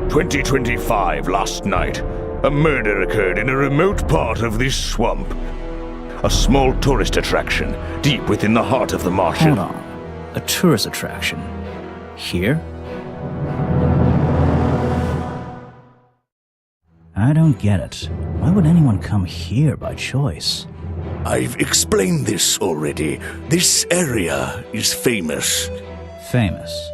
2025 last night, a murder occurred in a remote part of this swamp. A small tourist attraction, deep within the heart of the marshland. Hold on. A tourist attraction? Here? I don't get it. Why would anyone come here by choice? I've explained this already. This area is famous. Famous?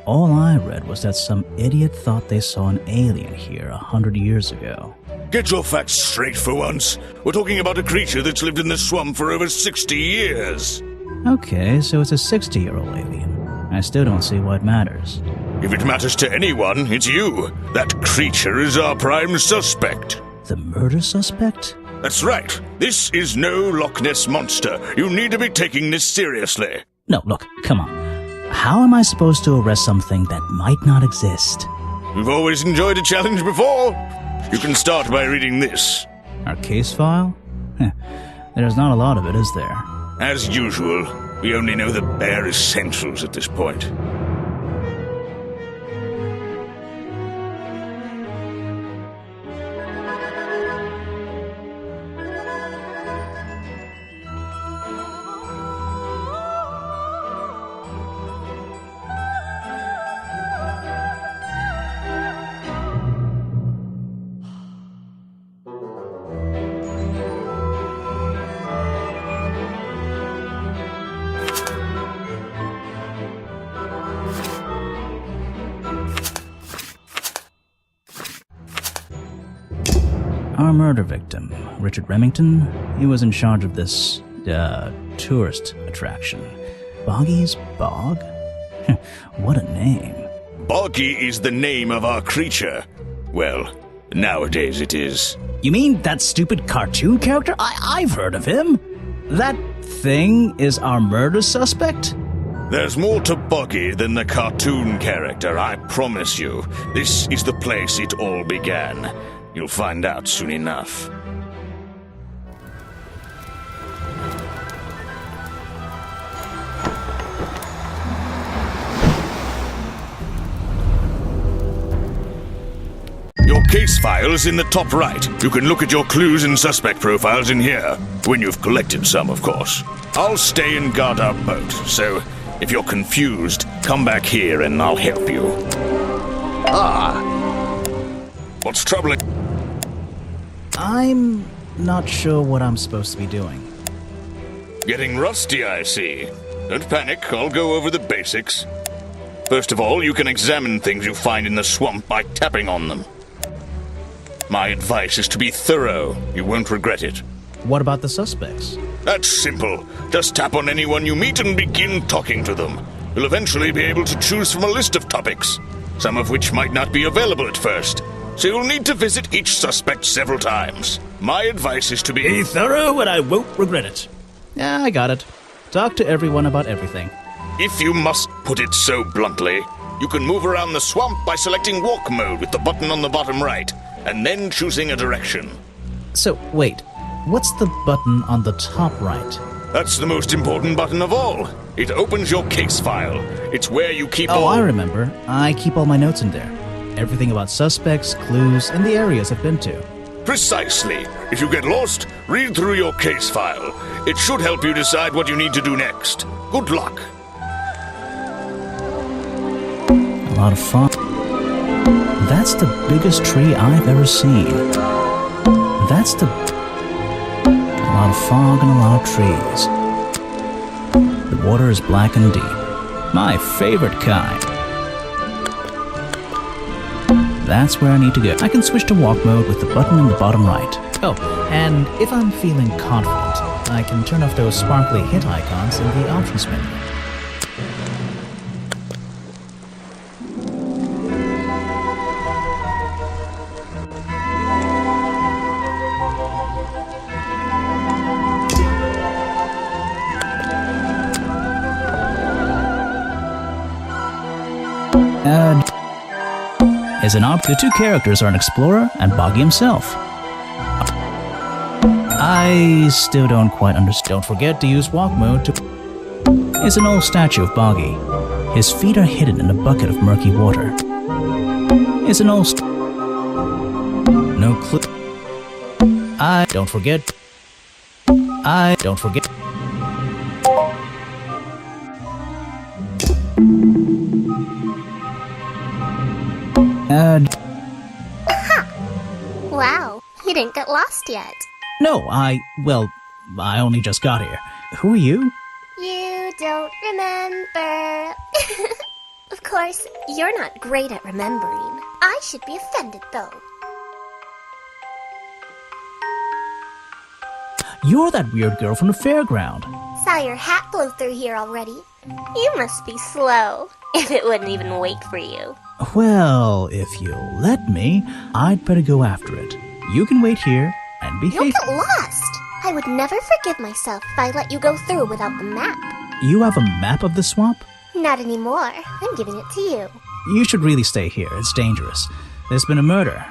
All I read was that some idiot thought they saw an alien here 100 years ago. Get your facts straight for once. We're talking about a creature that's lived in the swamp for over 60 years. Okay, so it's a 60-year-old alien. I still don't see why it matters. If it matters to anyone, it's you. That creature is our prime suspect. The murder suspect? That's right. This is no Loch Ness monster. You need to be taking this seriously. No, look, come on. How am I supposed to arrest something that might not exist? You've always enjoyed a challenge before. You can start by reading this. Our case file? There's not a lot of it, is there? As usual, we only know the bare essentials at this point. Our murder victim, Richard Remington, he was in charge of this, tourist attraction. Boggy's Bog? What a name. Boggy is the name of our creature. Well, nowadays it is. You mean that stupid cartoon character? I've heard of him. That thing is our murder suspect? There's more to Boggy than the cartoon character, I promise you. This is the place it all began. You'll find out soon enough. Your case file is in the top right. You can look at your clues and suspect profiles in here. When you've collected some, of course. I'll stay and guard our boat, so if you're confused, come back here and I'll help you. Ah! What's troubling? I'm not sure what I'm supposed to be doing. Getting rusty, I see. Don't panic, I'll go over the basics. First of all, you can examine things you find in the swamp by tapping on them. My advice is to be thorough. You won't regret it. What about the suspects? That's simple. Just tap on anyone you meet and begin talking to them. You'll eventually be able to choose from a list of topics, some of which might not be available at first. So you'll need to visit each suspect several times. My advice is to be thorough and I won't regret it. Yeah, I got it. Talk to everyone about everything. If you must put it so bluntly, you can move around the swamp by selecting walk mode with the button on the bottom right, and then choosing a direction. So, wait. What's the button on the top right? That's the most important button of all. It opens your case file. It's where you keep all... Oh, I remember. I keep all my notes in there. Everything about suspects, clues, and the areas I've been to. Precisely. If you get lost, read through your case file. It should help you decide what you need to do next. Good luck. A lot of fun. That's the biggest tree I've ever seen. That's the... A lot of fog and a lot of trees. The water is black and deep. My favorite kind. That's where I need to go. I can switch to walk mode with the button in the bottom right. Oh, and if I'm feeling confident, I can turn off those sparkly hit icons in the options menu. The two characters are an explorer and Boggy himself. I still don't quite understand. Don't forget to use walk mode to... It's an old statue of Boggy. His feet are hidden in a bucket of murky water. It's an old no clue. Don't forget. Don't forget. Wow, you didn't get lost yet. No, well, I only just got here. Who are you? You don't remember. Of course, you're not great at remembering. I should be offended, though. You're that weird girl from the fairground. Saw your hat blow through here already. You must be slow, if it wouldn't even wait for you. Well, if you'll let me, I'd better go after it. You can wait here and behave. You'll get lost. I would never forgive myself if I let you go through without the map. You have a map of the swamp? Not anymore. I'm giving it to you. You should really stay here. It's dangerous. There's been a murder.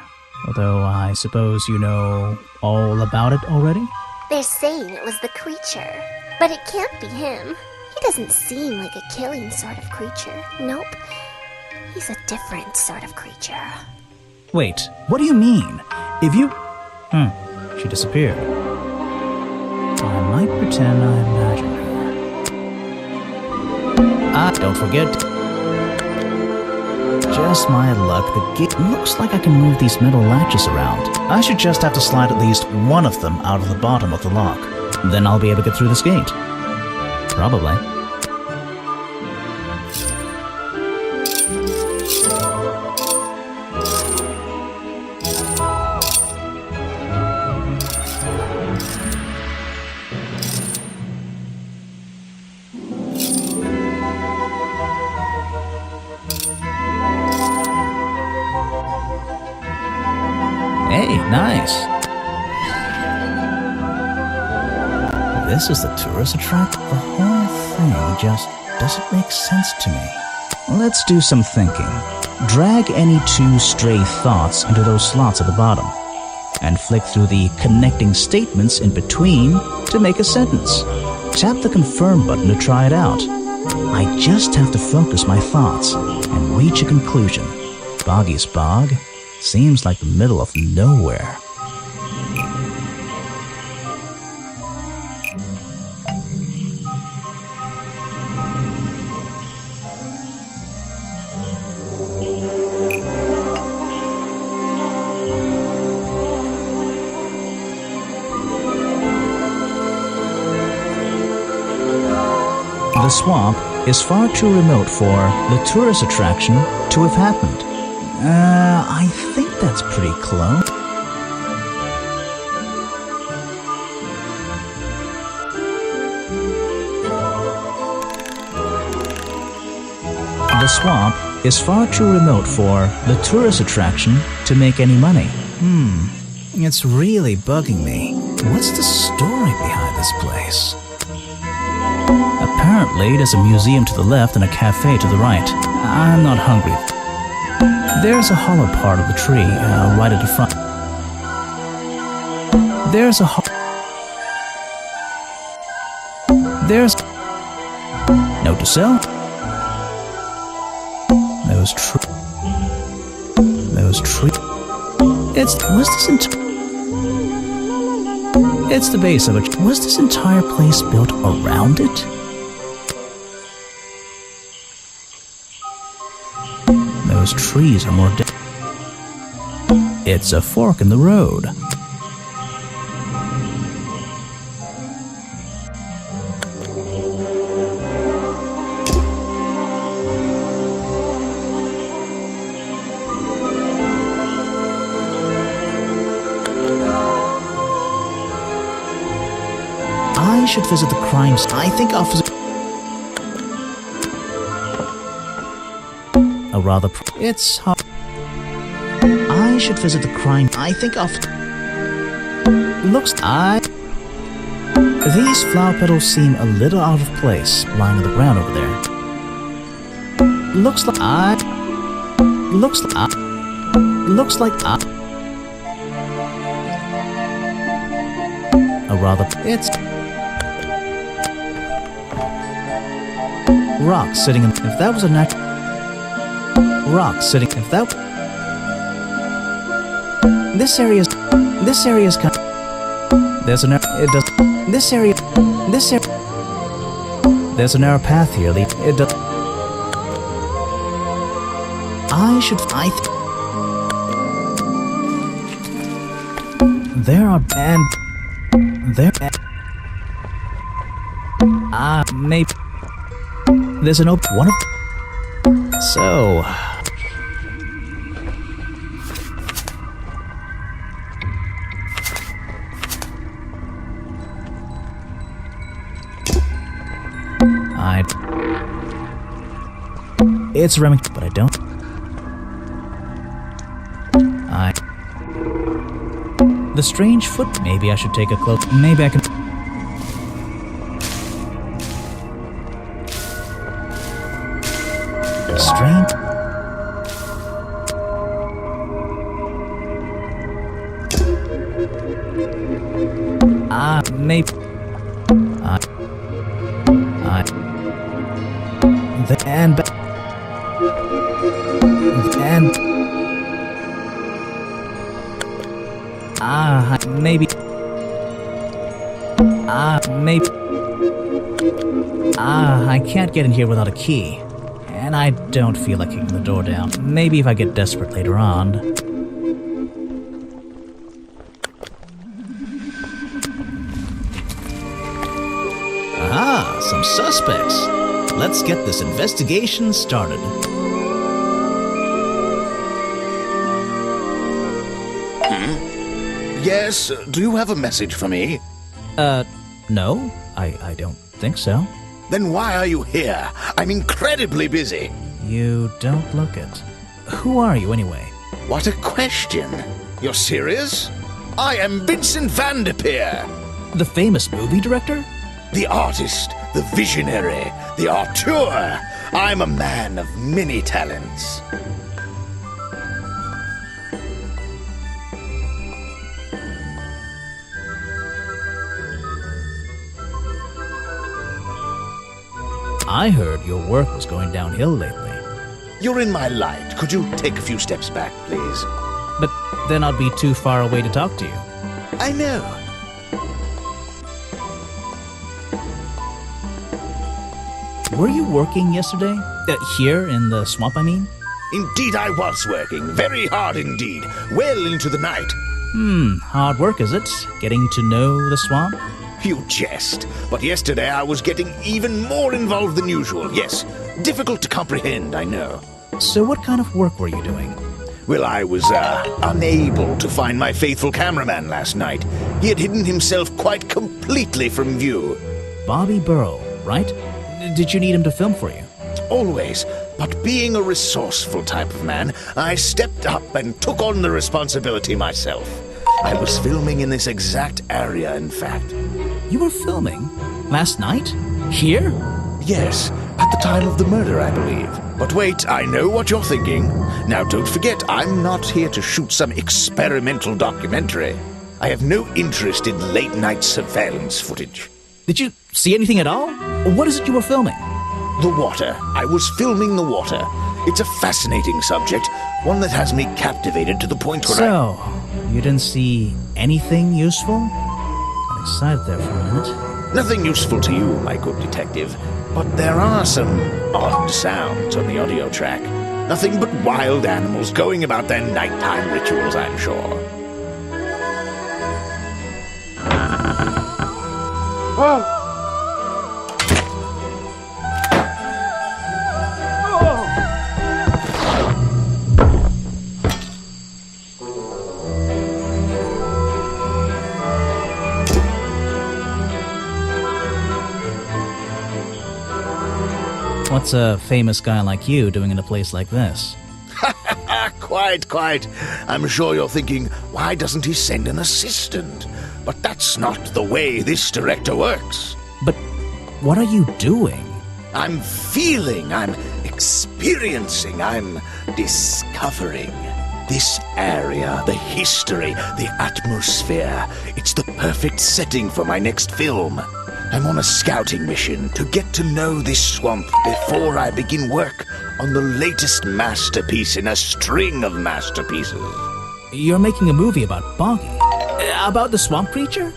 Although I suppose you know all about it already? They're saying it was the creature, but it can't be him. He doesn't seem like a killing sort of creature. Nope. He's a different sort of creature. Wait, what do you mean? If you... she disappeared. I might pretend I imagine her. Don't forget. Just my luck, the gate looks like I can move these metal latches around. I should just have to slide at least one of them out of the bottom of the lock. Then I'll be able to get through this gate. Probably. Hey, nice. This is the tourist attraction. The whole thing just doesn't make sense to me. Let's do some thinking. Drag any two stray thoughts into those slots at the bottom, and flick through the connecting statements in between to make a sentence. Tap the confirm button to try it out. I just have to focus my thoughts and reach a conclusion. Boggy's Bog seems like the middle of nowhere. The swamp is far too remote for the tourist attraction to have happened. I think that's pretty close. The swamp is far too remote for the tourist attraction to make any money. It's really bugging me. What's the story behind this place? Apparently, there's a museum to the left and a cafe to the right. I'm not hungry. There's a hollow part of the tree right at the front. There's a There's note to self. Those trees. It's the base of it. Was this entire place built around it? Those trees are more It's a fork in the road. I should visit the crime scene. I think I'll visit... A rather... It's hard. I should visit the crime... I think I'll... These flower petals seem a little out of place, lying on the ground over there. Looks like a rather... It's... Rock sitting in... If that was a natural... Rock sitting... If that... This area's kind. There's a it does. This area. There's a narrow path here. It does. There are maybe there's an open one of. So. It's Remington, but I don't. The strange foot. Maybe I should take a close. Maybe I can. Strange. Maybe. Maybe. I can't get in here without a key. And I don't feel like kicking the door down. Maybe if I get desperate later on. Aha, some suspects. Let's get this investigation started. Yes, do you have a message for me? No, I don't think so. Then why are you here? I'm incredibly busy. You don't look it. Who are you, anyway? What a question. You're serious? I am Vincent Van de Peer. The famous movie director? The artist, the visionary, the auteur. I'm a man of many talents. I heard your work was going downhill lately. You're in my light. Could you take a few steps back, please? But then I'd be too far away to talk to you. I know. Were you working yesterday? Here in the swamp, I mean? Indeed I was working. Very hard indeed. Well into the night. Hard work, is it? Getting to know the swamp? You jest. But yesterday I was getting even more involved than usual. Yes, difficult to comprehend, I know. So what kind of work were you doing? Well, I was, unable to find my faithful cameraman last night. He had hidden himself quite completely from view. Bobby Burrow, right? Did you need him to film for you? Always. But being a resourceful type of man, I stepped up and took on the responsibility myself. I was filming in this exact area, in fact. You were filming? Last night? Here? Yes, at the time of the murder, I believe. But wait, I know what you're thinking. Now, don't forget, I'm not here to shoot some experimental documentary. I have no interest in late-night surveillance footage. Did you see anything at all? What is it you were filming? The water. I was filming the water. It's a fascinating subject, one that has me captivated to the point where So, you didn't see anything useful? Got excited there for a minute. Nothing useful to you, my good detective, but there are some odd sounds on the audio track. Nothing but wild animals going about their nighttime rituals, I'm sure. Oh! What's a famous guy like you doing in a place like this? Quite. I'm sure you're thinking, why doesn't he send an assistant? But that's not the way this director works. But what are you doing? I'm feeling, I'm experiencing, I'm discovering. This area, the history, the atmosphere, it's the perfect setting for my next film. I'm on a scouting mission to get to know this swamp before I begin work on the latest masterpiece in a string of masterpieces. You're making a movie about Boggy? About the swamp creature?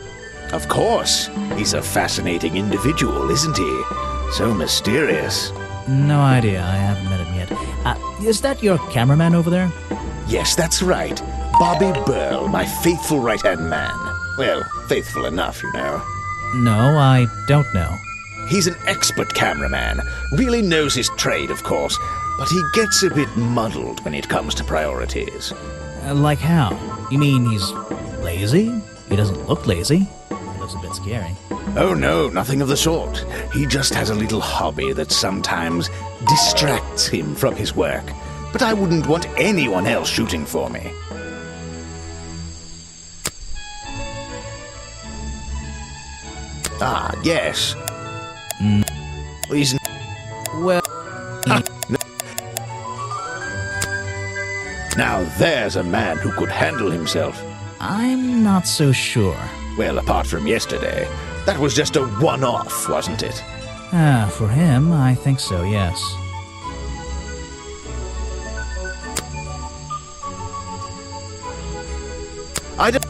Of course. He's a fascinating individual, isn't he? So mysterious. No idea. I haven't met him yet. Is that your cameraman over there? Yes, that's right. Bobby Burl, my faithful right-hand man. Well, faithful enough, you know. No, I don't know. He's an expert cameraman. Really knows his trade, of course. But he gets a bit muddled when it comes to priorities. Like how? You mean he's lazy? He doesn't look lazy. He looks a bit scary. Oh no, nothing of the sort. He just has a little hobby that sometimes distracts him from his work. But I wouldn't want anyone else shooting for me. Ah, yes. He's... Well... Now there's a man who could handle himself. I'm not so sure. Well, apart from yesterday, that was just a one-off, wasn't it? For him, I think so, yes. I don't...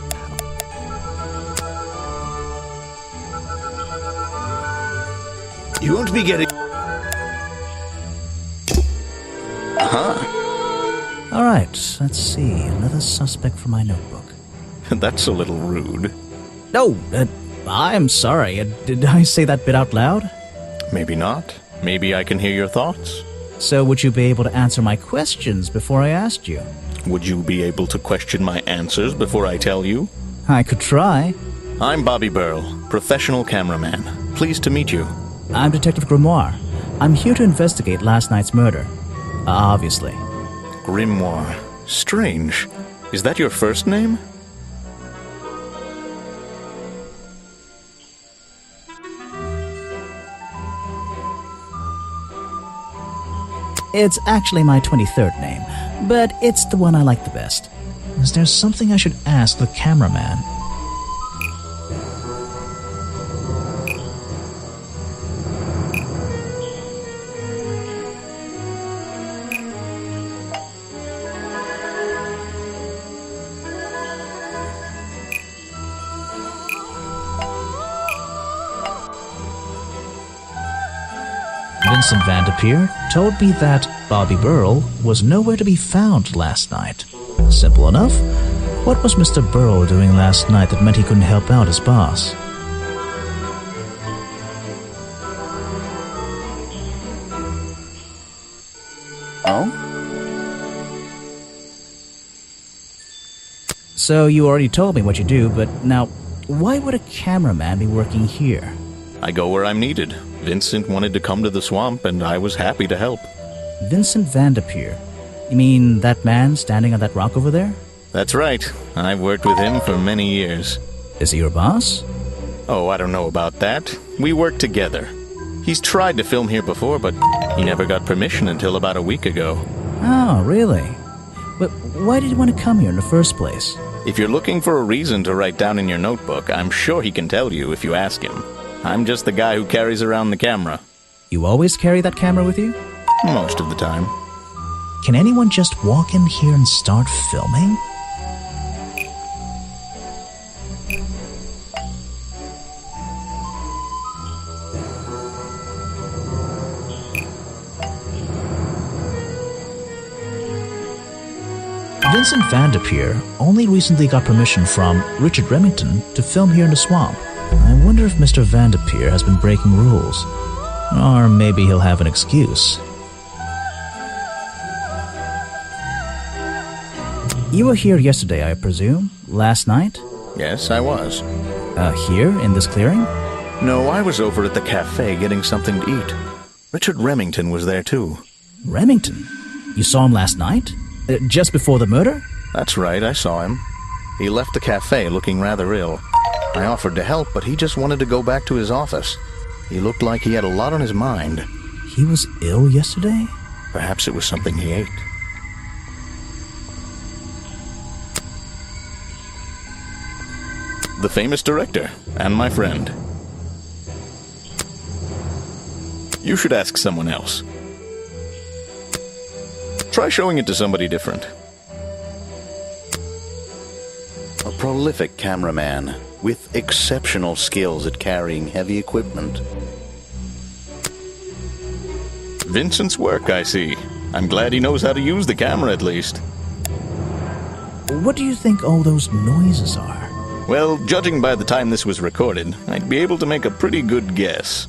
You won't be getting... All right, let's see. Another suspect for my notebook. That's a little rude. No, I'm sorry. Did I say that bit out loud? Maybe not. Maybe I can hear your thoughts. So would you be able to answer my questions before I asked you? Would you be able to question my answers before I tell you? I could try. I'm Bobby Burl, professional cameraman. Pleased to meet you. I'm Detective Grimoire. I'm here to investigate last night's murder. Obviously. Grimoire. Strange. Is that your first name? It's actually my 23rd name, but it's the one I like the best. Is there something I should ask the cameraman? Vincent Vanderpeer told me that Bobby Burl was nowhere to be found last night. Simple enough. What was Mr. Burl doing last night that meant he couldn't help out his boss? Oh? So you already told me what you do, but now, why would a cameraman be working here? I go where I'm needed. Vincent wanted to come to the swamp, and I was happy to help. Vincent Vanderpeer? You mean that man standing on that rock over there? That's right. I've worked with him for many years. Is he your boss? Oh, I don't know about that. We work together. He's tried to film here before, but he never got permission until about a week ago. Oh, really? But why did he want to come here in the first place? If you're looking for a reason to write down in your notebook, I'm sure he can tell you if you ask him. I'm just the guy who carries around the camera. You always carry that camera with you? Most of the time. Can anyone just walk in here and start filming? Vincent Vanderpeer only recently got permission from Richard Remington to film here in the swamp. I wonder if Mr. Vanderpeer has been breaking rules. Or maybe he'll have an excuse. You were here yesterday, I presume? Last night? Yes, I was. Here, in this clearing? No, I was over at the cafe getting something to eat. Richard Remington was there too. Remington? You saw him last night? Just before the murder? That's right, I saw him. He left the cafe looking rather ill. I offered to help, but he just wanted to go back to his office. He looked like he had a lot on his mind. He was ill yesterday? Perhaps it was something he ate. The famous director, and my friend. You should ask someone else. Try showing it to somebody different. A prolific cameraman with exceptional skills at carrying heavy equipment. Vincent's work, I see. I'm glad he knows how to use the camera at least. What do you think all those noises are? Well, judging by the time this was recorded, I'd be able to make a pretty good guess.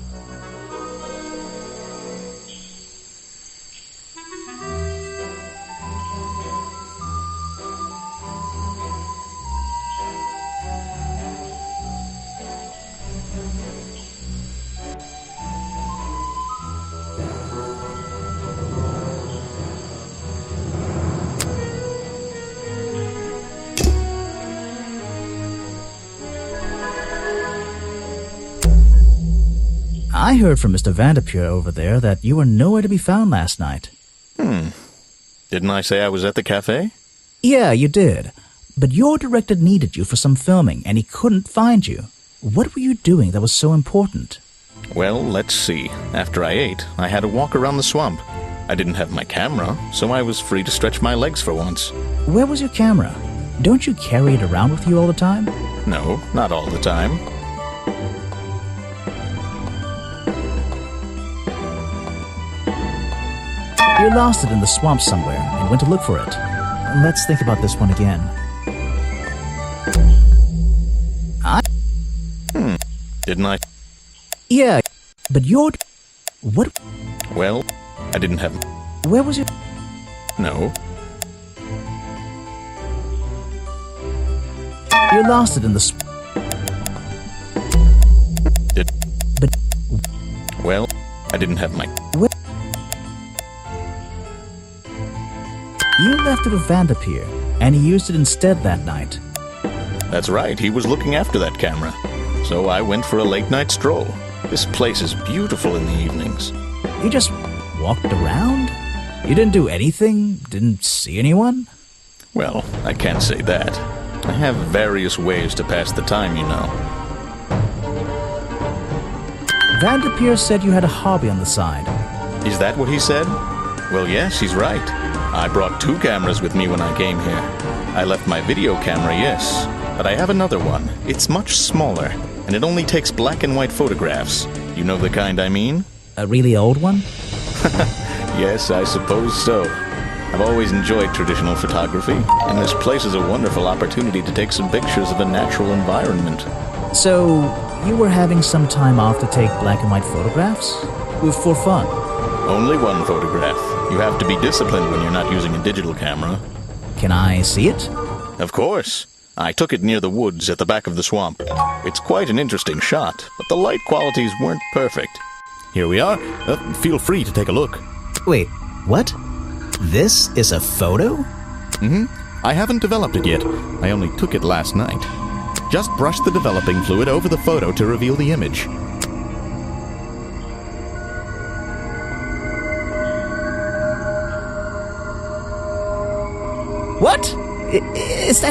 I heard from Mr. Vanderpure over there that you were nowhere to be found last night. Didn't I say I was at the cafe? Yeah, you did. But your director needed you for some filming, and he couldn't find you. What were you doing that was so important? Well, let's see. After I ate, I had a walk around the swamp. I didn't have my camera, so I was free to stretch my legs for once. Where was your camera? Don't you carry it around with you all the time? No, not all the time. You lost it in the swamp somewhere and went to look for it. Let's think about this one again. Didn't I? Yeah, but your... What? Well, I didn't have... Where was your... No. You lost it in the... Did... But... Well, I didn't have my... Where... You left it with Vanderpeer, and he used it instead that night. That's right, he was looking after that camera. So I went for a late-night stroll. This place is beautiful in the evenings. You just walked around? You didn't do anything? Didn't see anyone? Well, I can't say that. I have various ways to pass the time, you know. Vanderpeer said you had a hobby on the side. Is that what he said? Well, yes, he's right. I brought 2 cameras with me when I came here. I left my video camera, yes, but I have another one. It's much smaller, and it only takes black and white photographs. You know the kind I mean? A really old one? Yes, I suppose so. I've always enjoyed traditional photography, and this place is a wonderful opportunity to take some pictures of a natural environment. So, you were having some time off to take black and white photographs? For fun? Only one photograph. You have to be disciplined when you're not using a digital camera. Can I see it? Of course. I took it near the woods at the back of the swamp. It's quite an interesting shot, but the light qualities weren't perfect. Here we are. Feel free to take a look. Wait, what? This is a photo? I haven't developed it yet. I only took it last night. Just brush the developing fluid over the photo to reveal the image. What? Is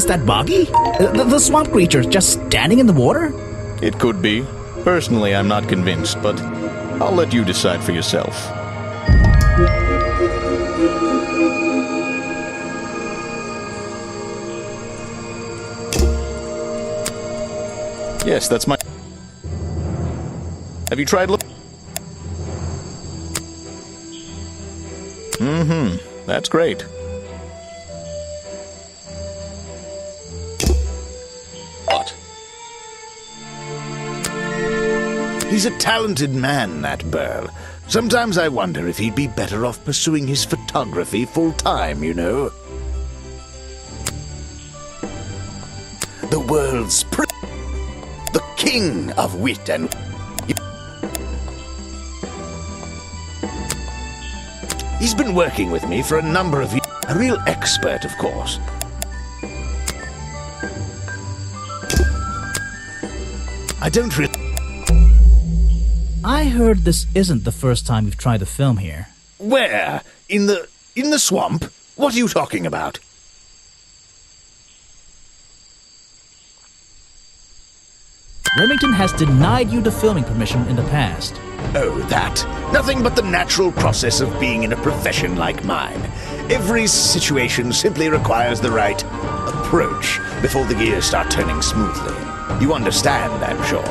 that Boggy? The swamp creature just standing in the water? It could be. Personally, I'm not convinced, but I'll let you decide for yourself. Yes, that's my... Have you tried look? That's great. What? He's a talented man, that Burl. Sometimes I wonder if he'd be better off pursuing his photography full-time, you know. The world's the king of wit and... He's been working with me for a number of years. A real expert, of course. I don't really... I heard this isn't the first time you've tried to film here. Where? In the swamp? What are you talking about? Remington has denied you the filming permission in the past. Oh, that. Nothing but the natural process of being in a profession like mine. Every situation simply requires the right approach. before the gears start turning smoothly. You understand, I'm sure.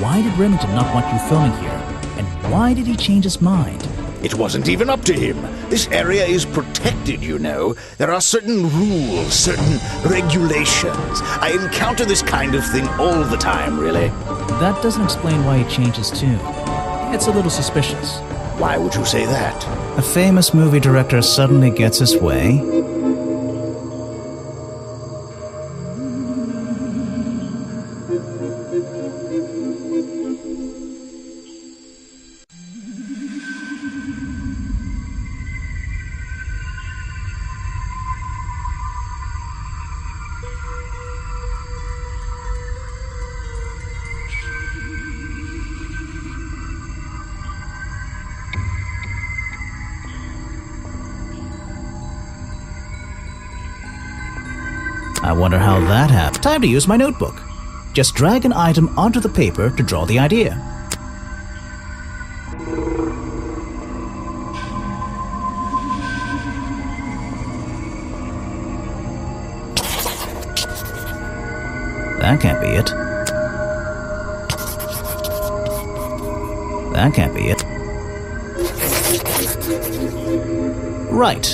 Why did Remington not want you filming here? And why did he change his mind? It wasn't even up to him. This area is protected, you know. There are certain rules, certain regulations. I encounter this kind of thing all the time, really. That doesn't explain why he changed his tune. It's a little suspicious. Why would you say that? A famous movie director suddenly gets his way. I wonder how that happened. Time to use my notebook. Just drag an item onto the paper to draw the idea. That can't be it. That can't be it. Right.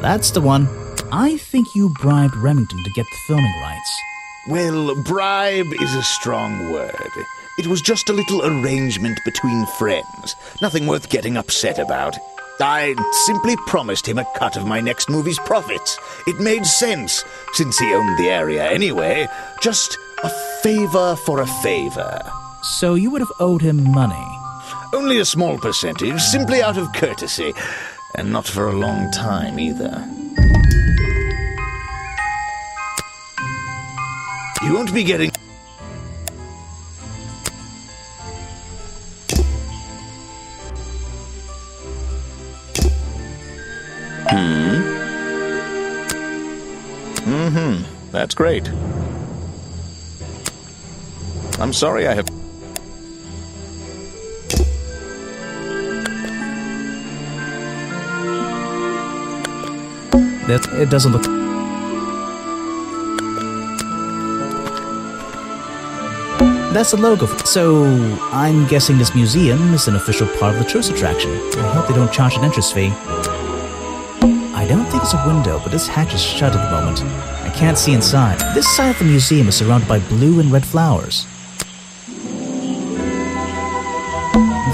That's the one. I think you bribed Remington to get the filming rights. Well, bribe is a strong word. It was just a little arrangement between friends. Nothing worth getting upset about. I simply promised him a cut of my next movie's profits. It made sense, since he owned the area anyway. Just a favor for a favor. So you would have owed him money? Only a small percentage, simply out of courtesy. And not for a long time, either. You won't be getting... That's great. I'm sorry I have... It doesn't look... That's the logo. So, I'm guessing this museum is an official part of the tourist attraction. I hope they don't charge an entrance fee. I don't think it's a window, but this hatch is shut at the moment. I can't see inside. This side of the museum is surrounded by blue and red flowers.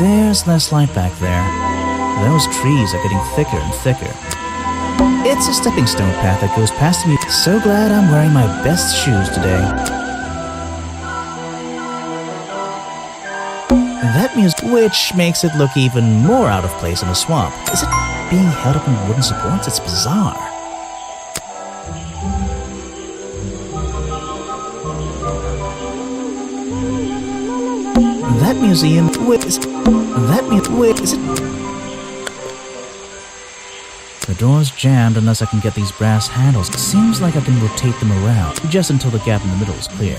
There's less light back there. Those trees are getting thicker and thicker. It's a stepping stone path that goes past the museum. So glad I'm wearing my best shoes today. That music, which makes it look even more out of place in a swamp. Is it being held up on wooden supports? It's bizarre. That museum, wait, is it? The door's jammed unless I can get these brass handles. It seems like I can rotate them around, just until the gap in the middle is clear.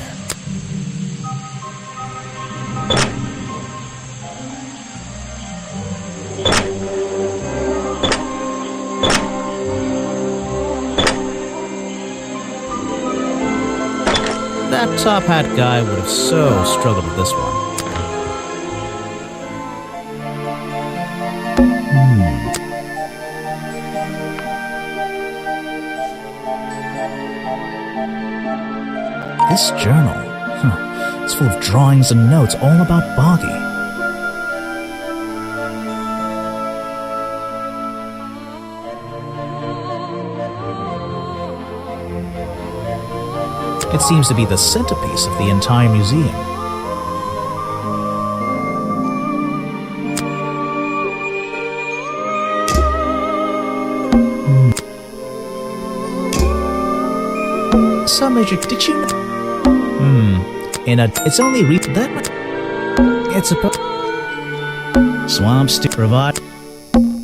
That top hat guy would have so struggled with this one. This journal, it's full of drawings and notes all about Boggy. It seems to be the centerpiece of the entire museum. Some major, did you know? It's only that it's a swamps to provide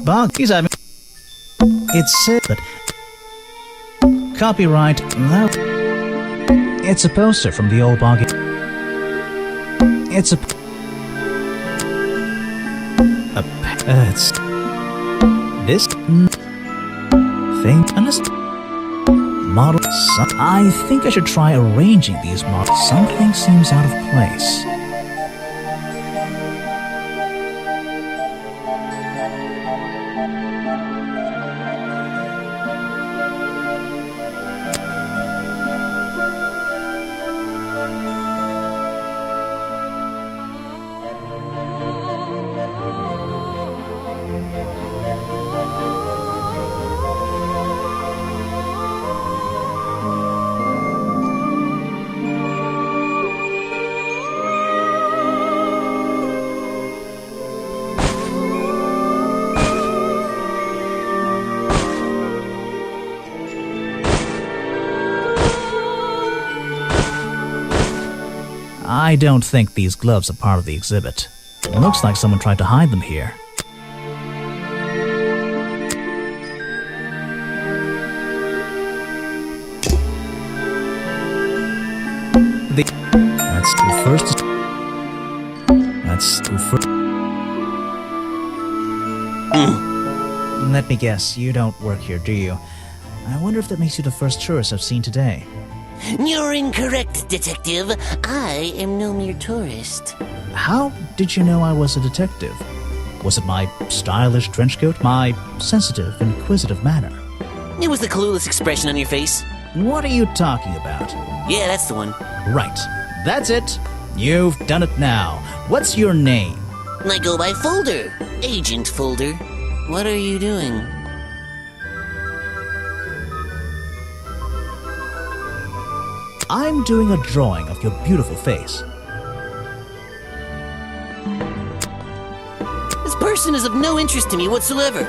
Boggy's having. It's said, but copyright no. It's a poster from the old Boggy. It's it's this thing, honest model. I think I should try arranging these models. Something seems out of place. I don't think these gloves are part of the exhibit. It looks like someone tried to hide them here. Let's do first. Let me guess, you don't work here, do you? I wonder if that makes you the first tourist I've seen today. You're incorrect, detective. I am no mere tourist. How did you know I was a detective? Was it my stylish trench coat? My sensitive, inquisitive manner? It was the clueless expression on your face. What are you talking about? Yeah, that's the one. Right. That's it. You've done it now. What's your name? I go by Folder. Agent Folder. What are you doing? I'm doing a drawing of your beautiful face. This person is of no interest to me whatsoever.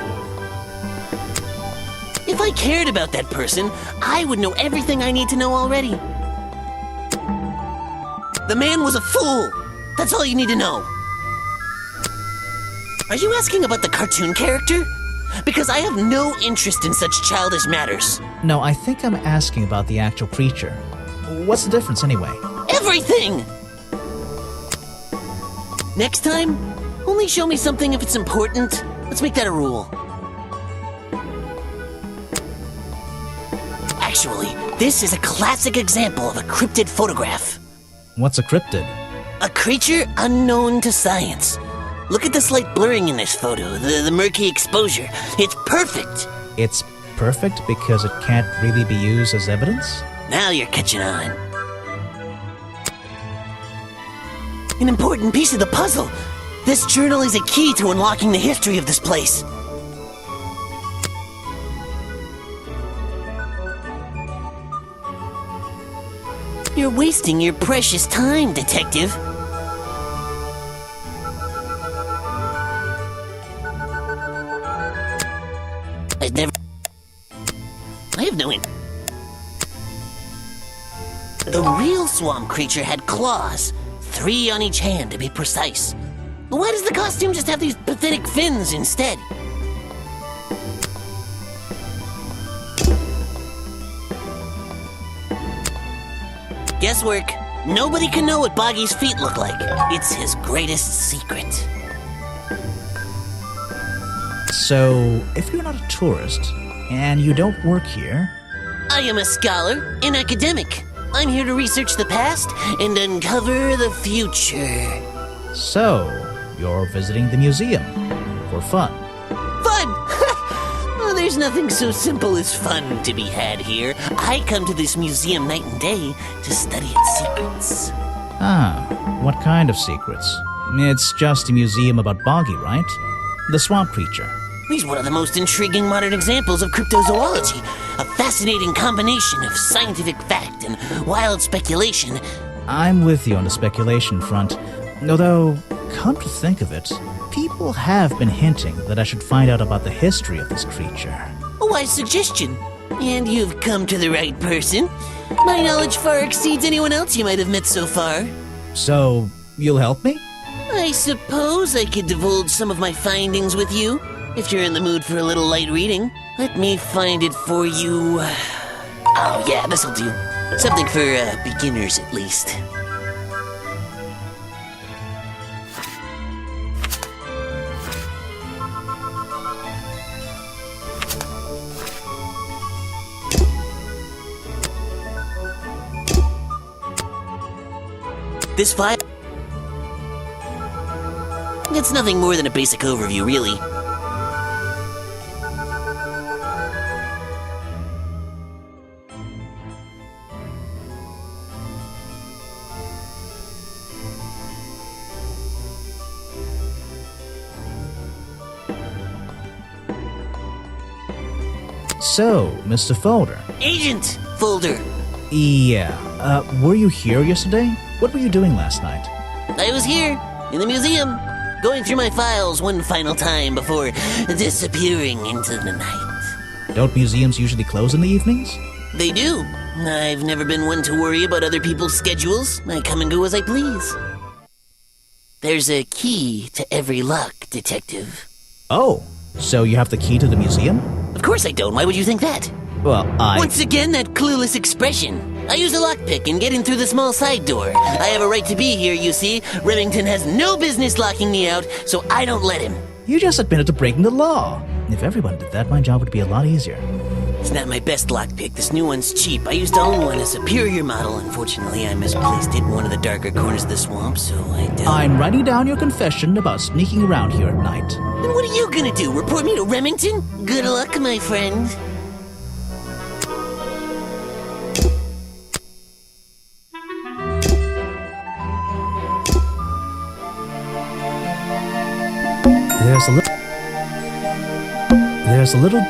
If I cared about that person, I would know everything I need to know already. The man was a fool. That's all you need to know. Are you asking about the cartoon character? Because I have no interest in such childish matters. No, I think I'm asking about the actual creature. What's the difference anyway? Everything! Next time, only show me something if it's important. Let's make that a rule. Actually, this is a classic example of a cryptid photograph. What's a cryptid? A creature unknown to science. Look at the slight blurring in this photo, the murky exposure. It's perfect. It's perfect because it can't really be used as evidence? Now you're catching on. An important piece of the puzzle. This journal is a key to unlocking the history of this place. You're wasting your precious time, detective. I have no The real swamp creature had claws, 3 on each hand to be precise. Why does the costume just have these pathetic fins instead? Guesswork. Nobody can know what Boggy's feet look like. It's his greatest secret. So, if you're not a tourist, and you don't work here... I am a scholar, an academic. I'm here to research the past and uncover the future. So, you're visiting the museum for fun. Fun? Well, there's nothing so simple as fun to be had here. I come to this museum night and day to study its secrets. Ah, what kind of secrets? It's just a museum about Boggy, right? The swamp creature. He's one of the most intriguing modern examples of cryptozoology, a fascinating combination of scientific fact and wild speculation. I'm with you on the speculation front, although, come to think of it, people have been hinting that I should find out about the history of this creature. A wise suggestion. And you've come to the right person. My knowledge far exceeds anyone else you might have met so far. So, you'll help me? I suppose I could divulge some of my findings with you, if you're in the mood for a little light reading. Let me find it for you. Oh yeah, this'll do. Something for beginners at least. This file... It's nothing more than a basic overview, really. So, Mr. Folder. Agent Folder. Yeah, were you here yesterday? What were you doing last night? I was here, in the museum, going through my files one final time before disappearing into the night. Don't museums usually close in the evenings? They do. I've never been one to worry about other people's schedules. I come and go as I please. There's a key to every lock, Detective. Oh, so you have the key to the museum? Of course I don't. Why would you think that? Well, Once again, that clueless expression. I use a lockpick and get in through the small side door. I have a right to be here, you see. Remington has no business locking me out, so I don't let him. You just admitted to breaking the law. If everyone did that, my job would be a lot easier. It's not my best lockpick. This new one's cheap. I used to own one, a superior model. Unfortunately, I misplaced it in one of the darker corners of the swamp, so I doubt... I'm writing down your confession about sneaking around here at night. Then what are you gonna do? Report me to Remington? Good luck, my friend. There's a little...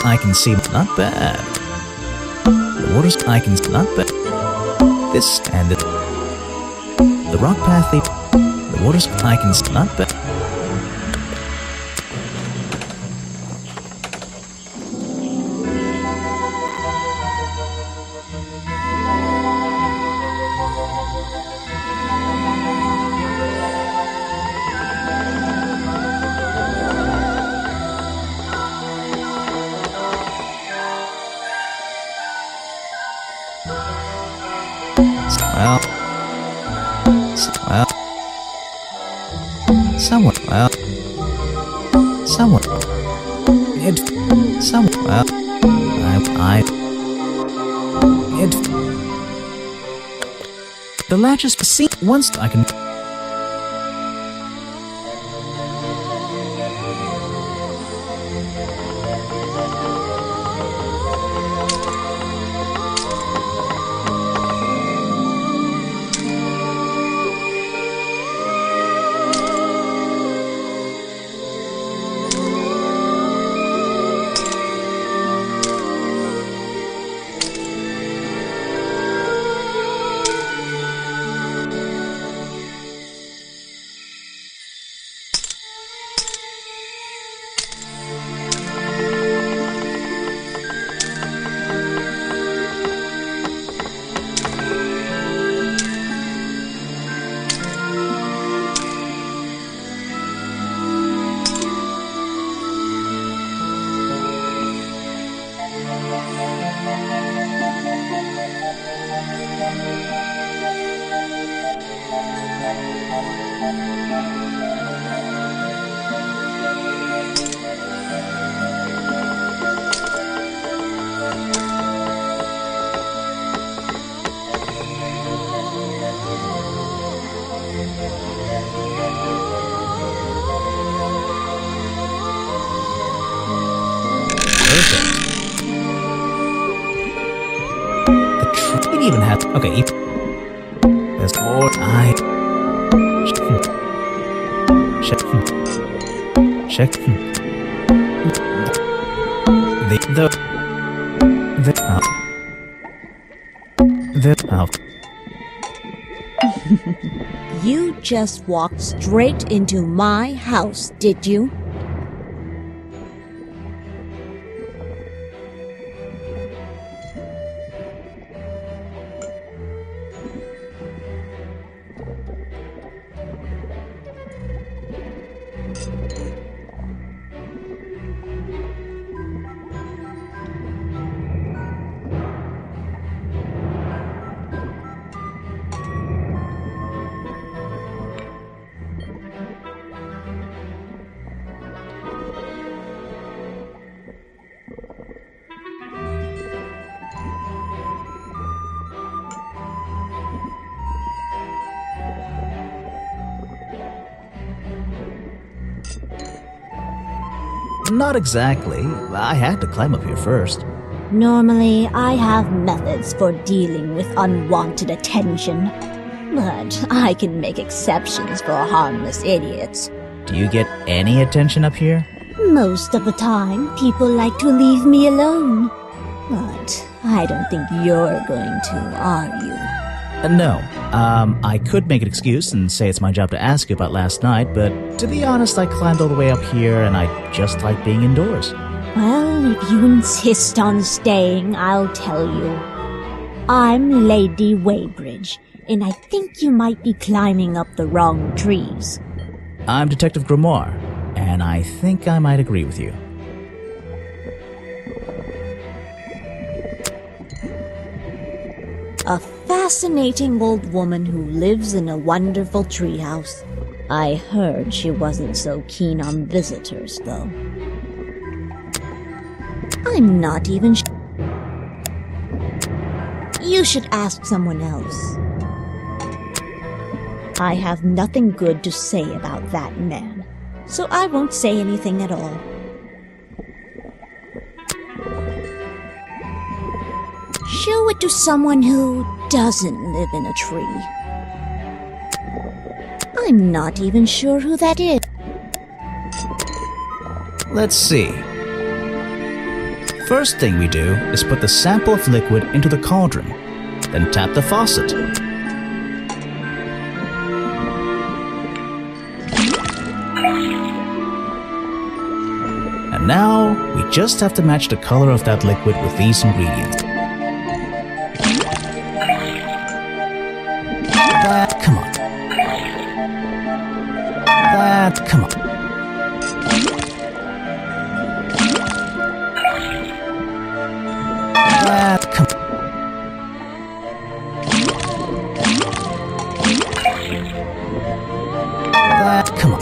I can see, not bad. The waters I can see, not bad. This and the rock path, the waters I can see, not bad. The latch is seen once I can. It even has. Okay. There's more. Check. You just walked straight into my house, did you? Not exactly. I had to climb up here first. Normally, I have methods for dealing with unwanted attention, but I can make exceptions for harmless idiots. Do you get any attention up here? Most of the time, people like to leave me alone. But I don't think you're going to, are you? No. I could make an excuse and say it's my job to ask you about last night, but to be honest, I climbed all the way up here and I just like being indoors. Well, if you insist on staying, I'll tell you. I'm Lady Weybridge, and I think you might be climbing up the wrong trees. I'm Detective Grimoire, and I think I might agree with you. A fascinating old woman who lives in a wonderful treehouse. I heard she wasn't so keen on visitors, though. I'm not even You should ask someone else. I have nothing good to say about that man, so I won't say anything at all. Show it to someone who doesn't live in a tree. I'm not even sure who that is. Let's see. First thing we do is put the sample of liquid into the cauldron, then tap the faucet. And now, we just have to match the color of that liquid with these ingredients. Come on. Come on. Come on. Come on. Come on.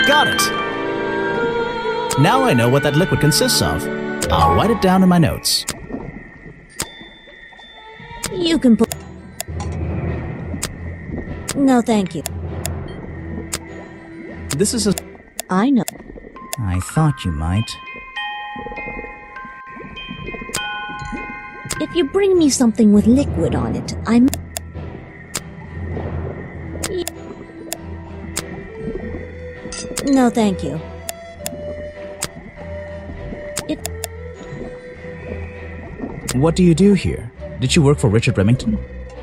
Got it! Now I know what that liquid consists of. I'll write it down in my notes. You can put... No, thank you. This is a... I know. I thought you might. If you bring me something with liquid on it, I'm... No, thank you. What do you do here? Did you work for Richard Remington?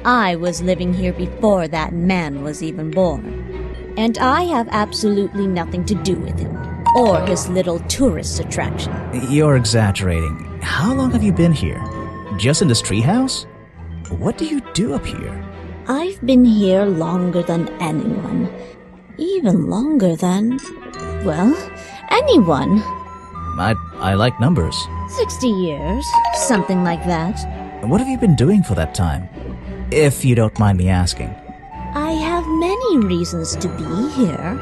I was living here before that man was even born. And I have absolutely nothing to do with him, or his little tourist attraction. You're exaggerating. How long have you been here? Just in this treehouse? What do you do up here? I've been here longer than anyone. Even longer than, well, anyone. I like numbers. 60 years, something like that. What have you been doing for that time? If you don't mind me asking. I have many reasons to be here,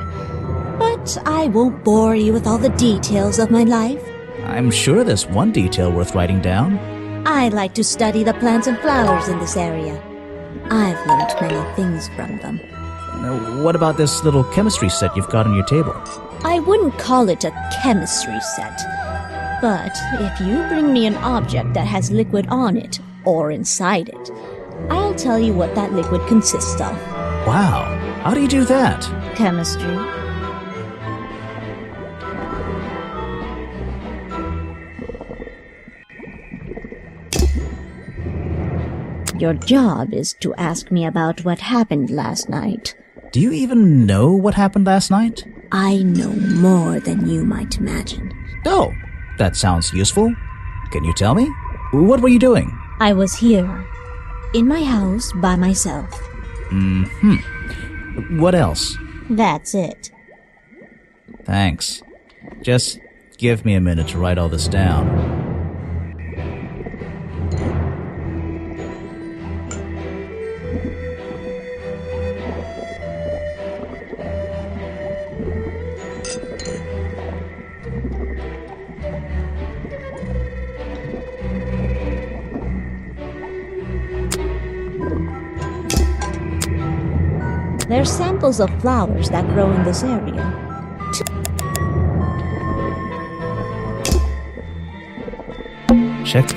but I won't bore you with all the details of my life. I'm sure there's one detail worth writing down. I like to study the plants and flowers in this area. I've learned many things from them. What about this little chemistry set you've got on your table? I wouldn't call it a chemistry set, but if you bring me an object that has liquid on it, or inside it, I'll tell you what that liquid consists of. Wow, how do you do that? Chemistry. Your job is to ask me about what happened last night. Do you even know what happened last night? I know more than you might imagine. Oh, that sounds useful. Can you tell me? What were you doing? I was here, in my house by myself. What else? That's it. Thanks. Just give me a minute to write all this down. They're samples of flowers that grow in this area. Check.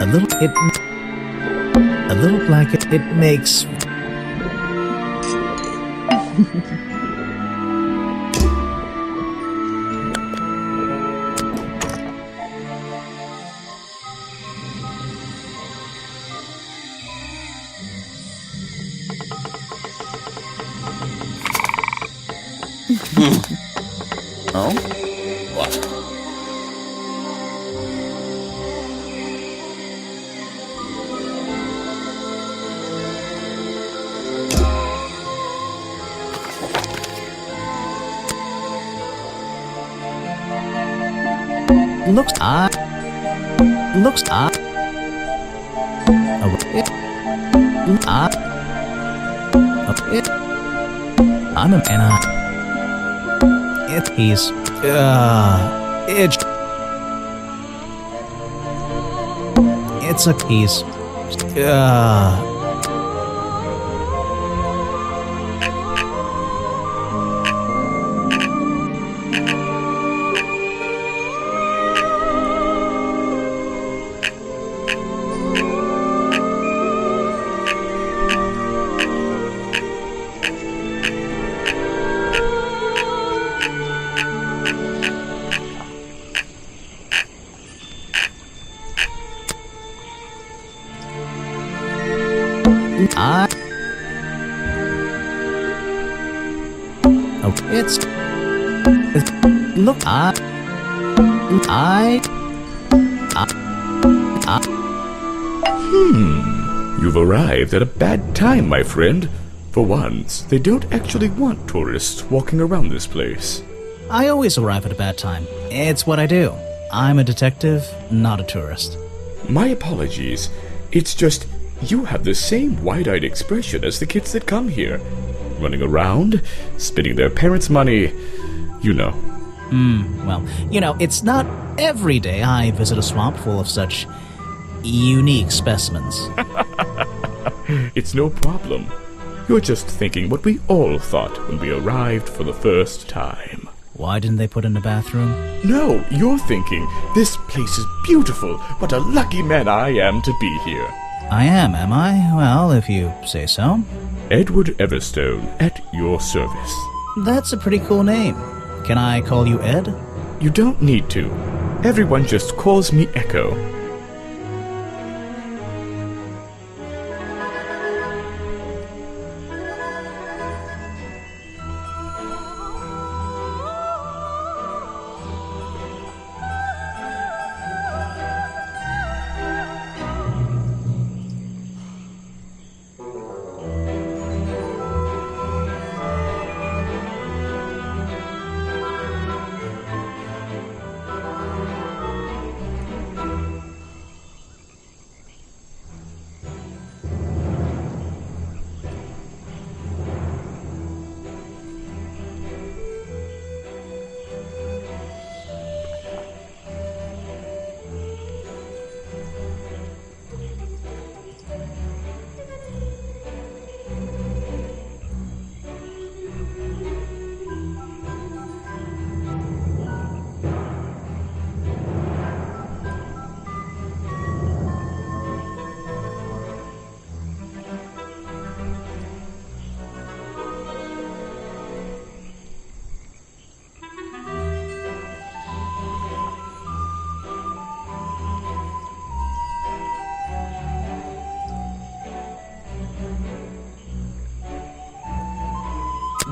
A little black. It makes. Oh? What? Looks I'm a he's it's a he's look You've arrived at a bad time, my friend. For once, they don't actually want tourists walking around this place. I always arrive at a bad time. It's what I do. I'm a detective, not a tourist. My apologies. It's just, you have the same wide-eyed expression as the kids that come here. Running around, spending their parents' money, you know. Well, it's not every day I visit a swamp full of such unique specimens. It's no problem. You're just thinking what we all thought when we arrived for the first time. Why didn't they put in a bathroom? No, you're thinking, this place is beautiful. What a lucky man I am to be here. I am I? Well, if you say so. Edward Everstone, at your service. That's a pretty cool name. Can I call you Ed? You don't need to. Everyone just calls me Echo.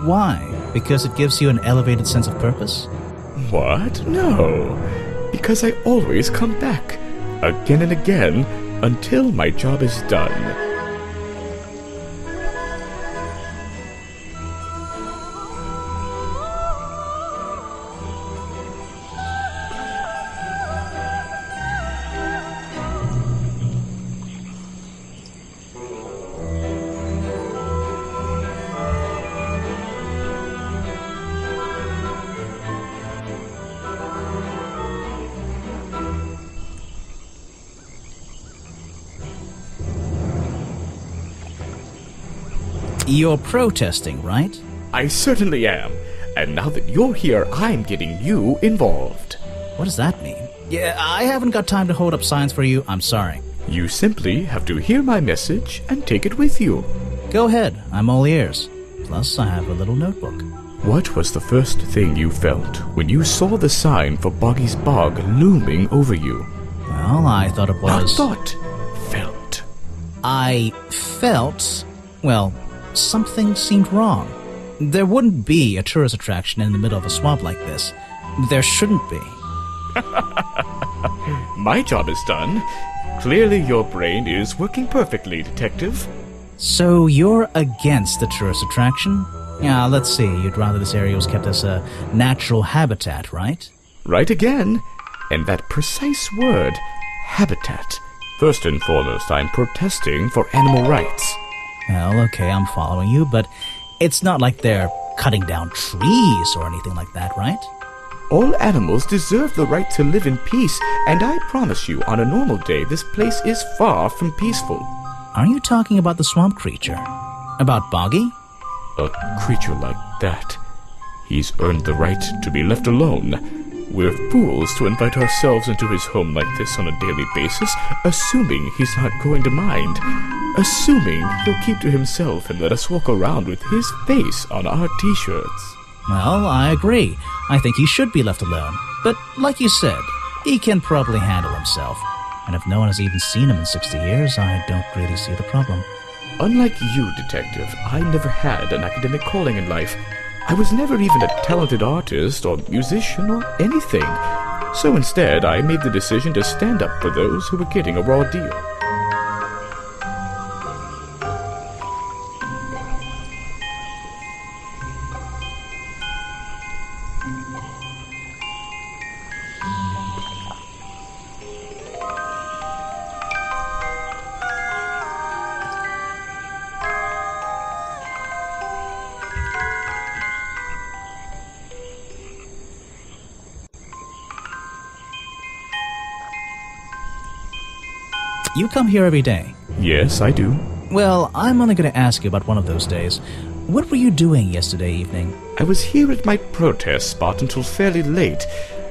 Why? Because it gives you an elevated sense of purpose? What? No. Because I always come back, again and again, until my job is done. You're protesting, right? I certainly am. And now that you're here, I'm getting you involved. What does that mean? Yeah, I haven't got time to hold up signs for you. I'm sorry. You simply have to hear my message and take it with you. Go ahead. I'm all ears. Plus, I have a little notebook. What was the first thing you felt when you saw the sign for Boggy's Bog looming over you? Well, I thought it was... Not thought. Felt. I felt... well, something seemed wrong. There wouldn't be a tourist attraction in the middle of a swamp like this. There shouldn't be. My job is done. Clearly your brain is working perfectly, Detective. So you're against the tourist attraction? Yeah, let's see. You'd rather this area was kept as a natural habitat, right? Right again. And that precise word, habitat. First and foremost, I'm protesting for animal rights. Well, okay, I'm following you, but it's not like they're cutting down trees or anything like that, right? All animals deserve the right to live in peace, and I promise you, on a normal day, this place is far from peaceful. Are you talking about the swamp creature? About Boggy? A creature like that. He's earned the right to be left alone. We're fools to invite ourselves into his home like this on a daily basis, assuming he's not going to mind. Assuming he'll keep to himself and let us walk around with his face on our t-shirts. Well, I agree. I think he should be left alone. But like you said, he can probably handle himself. And if no one has even seen him in 60 years, I don't really see the problem. Unlike you, Detective, I never had an academic calling in life. I was never even a talented artist or musician or anything. So instead, I made the decision to stand up for those who were getting a raw deal. You come here every day. Yes, I do. Well, I'm only going to ask you about one of those days. What were you doing yesterday evening? I was here at my protest spot until fairly late.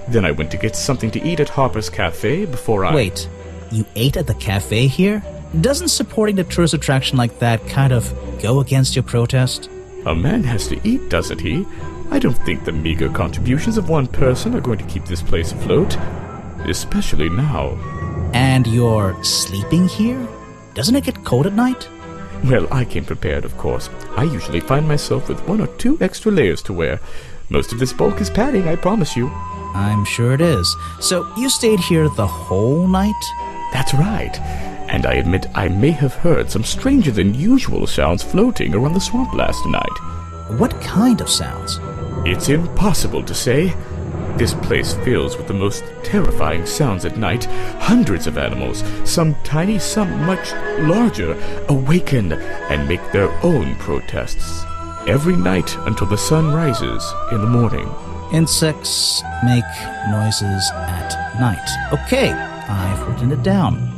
Then I went to get something to eat at Harper's Cafe before I... Wait, you ate at the cafe here? Doesn't supporting the tourist attraction like that kind of go against your protest? A man has to eat, doesn't he? I don't think the meager contributions of one person are going to keep this place afloat. Especially now. And you're sleeping here? Doesn't it get cold at night? Well, I came prepared, of course. I usually find myself with 1 or 2 extra layers to wear. Most of this bulk is padding, I promise you. I'm sure it is. So you stayed here the whole night? That's right. And I admit I may have heard some stranger than usual sounds floating around the swamp last night. What kind of sounds? It's impossible to say. This place fills with the most terrifying sounds at night. Hundreds of animals, some tiny, some much larger, awaken and make their own protests. Every night until the sun rises in the morning. Insects make noises at night. Okay, I've written it down.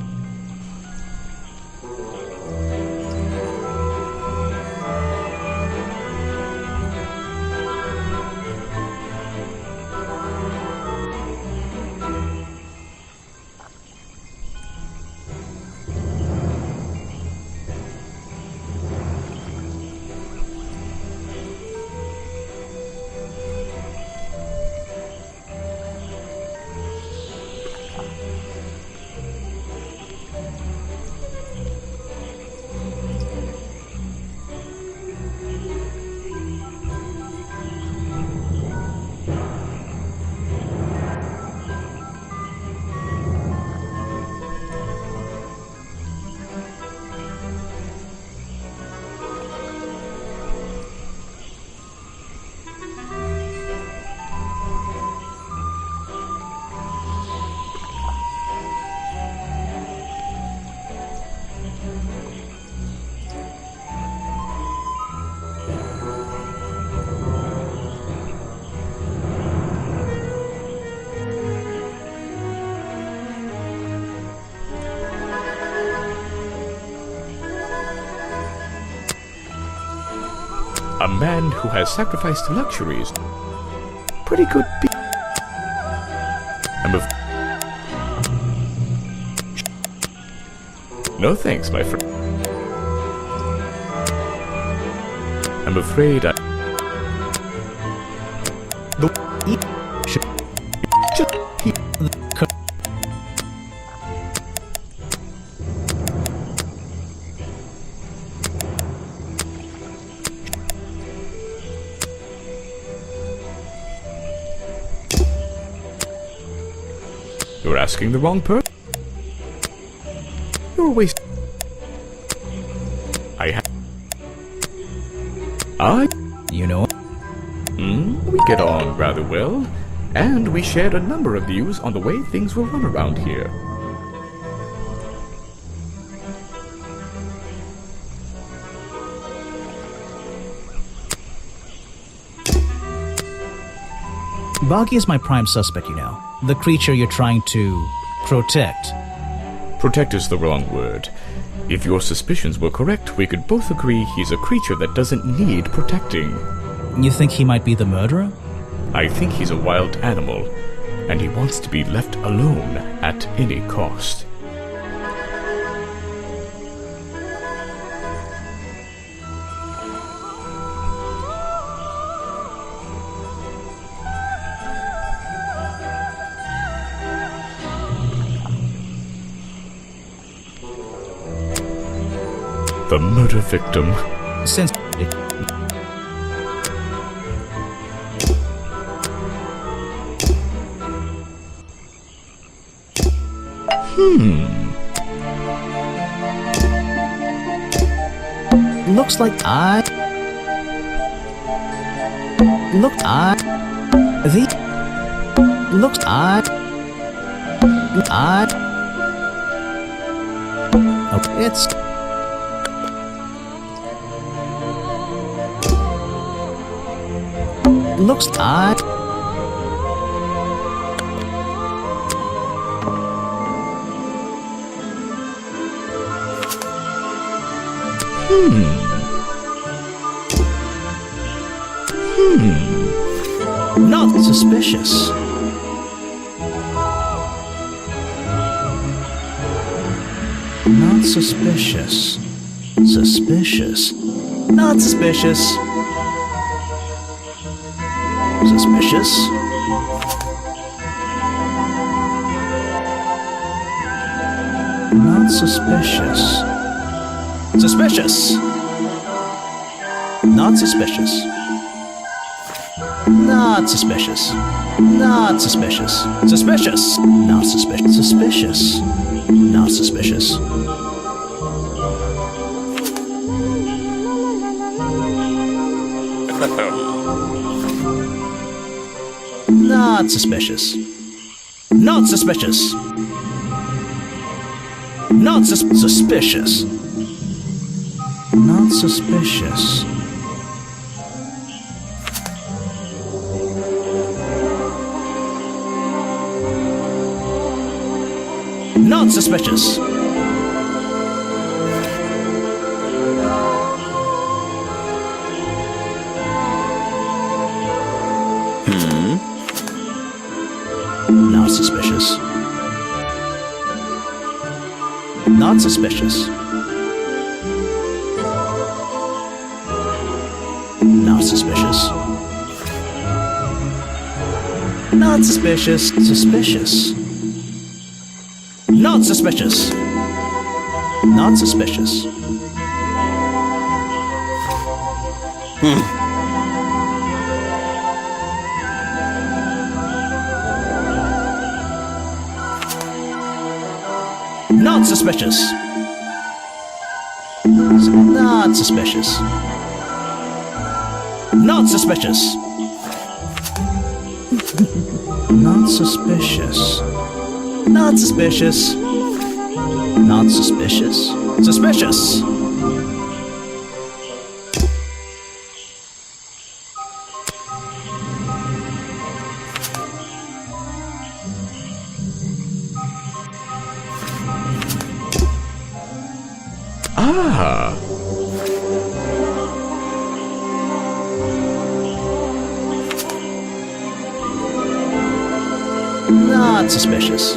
A man who has sacrificed luxuries. Pretty good No thanks, my friend. I'm afraid You're asking the wrong person. You're wasting. You know, we get on rather well, and we shared a number of views on the way things will run around here. Boggy is my prime suspect, you know. The creature you're trying to protect. Protect is the wrong word. If your suspicions were correct, we could both agree he's a creature that doesn't need protecting. You think he might be the murderer? I think he's a wild animal, and he wants to be left alone at any cost. The murder victim. Since looks like it's looks odd. Not suspicious. Not suspicious. Suspicious. Not suspicious. Suspicious. Not suspicious. Suspicious. Not suspicious. Not suspicious. Not suspicious. Suspicious. Not suspicious. Suspicious. Not suspicious. Not suspicious. Not suspicious. Not suspicious. Not suspicious. Not suspicious. Not suspicious. Not suspicious. Not suspicious. Not suspicious. Suspicious. Not suspicious. Not suspicious. Not suspicious. Not suspicious. Not suspicious. Not suspicious. Not suspicious. Not suspicious. Suspicious. Not suspicious.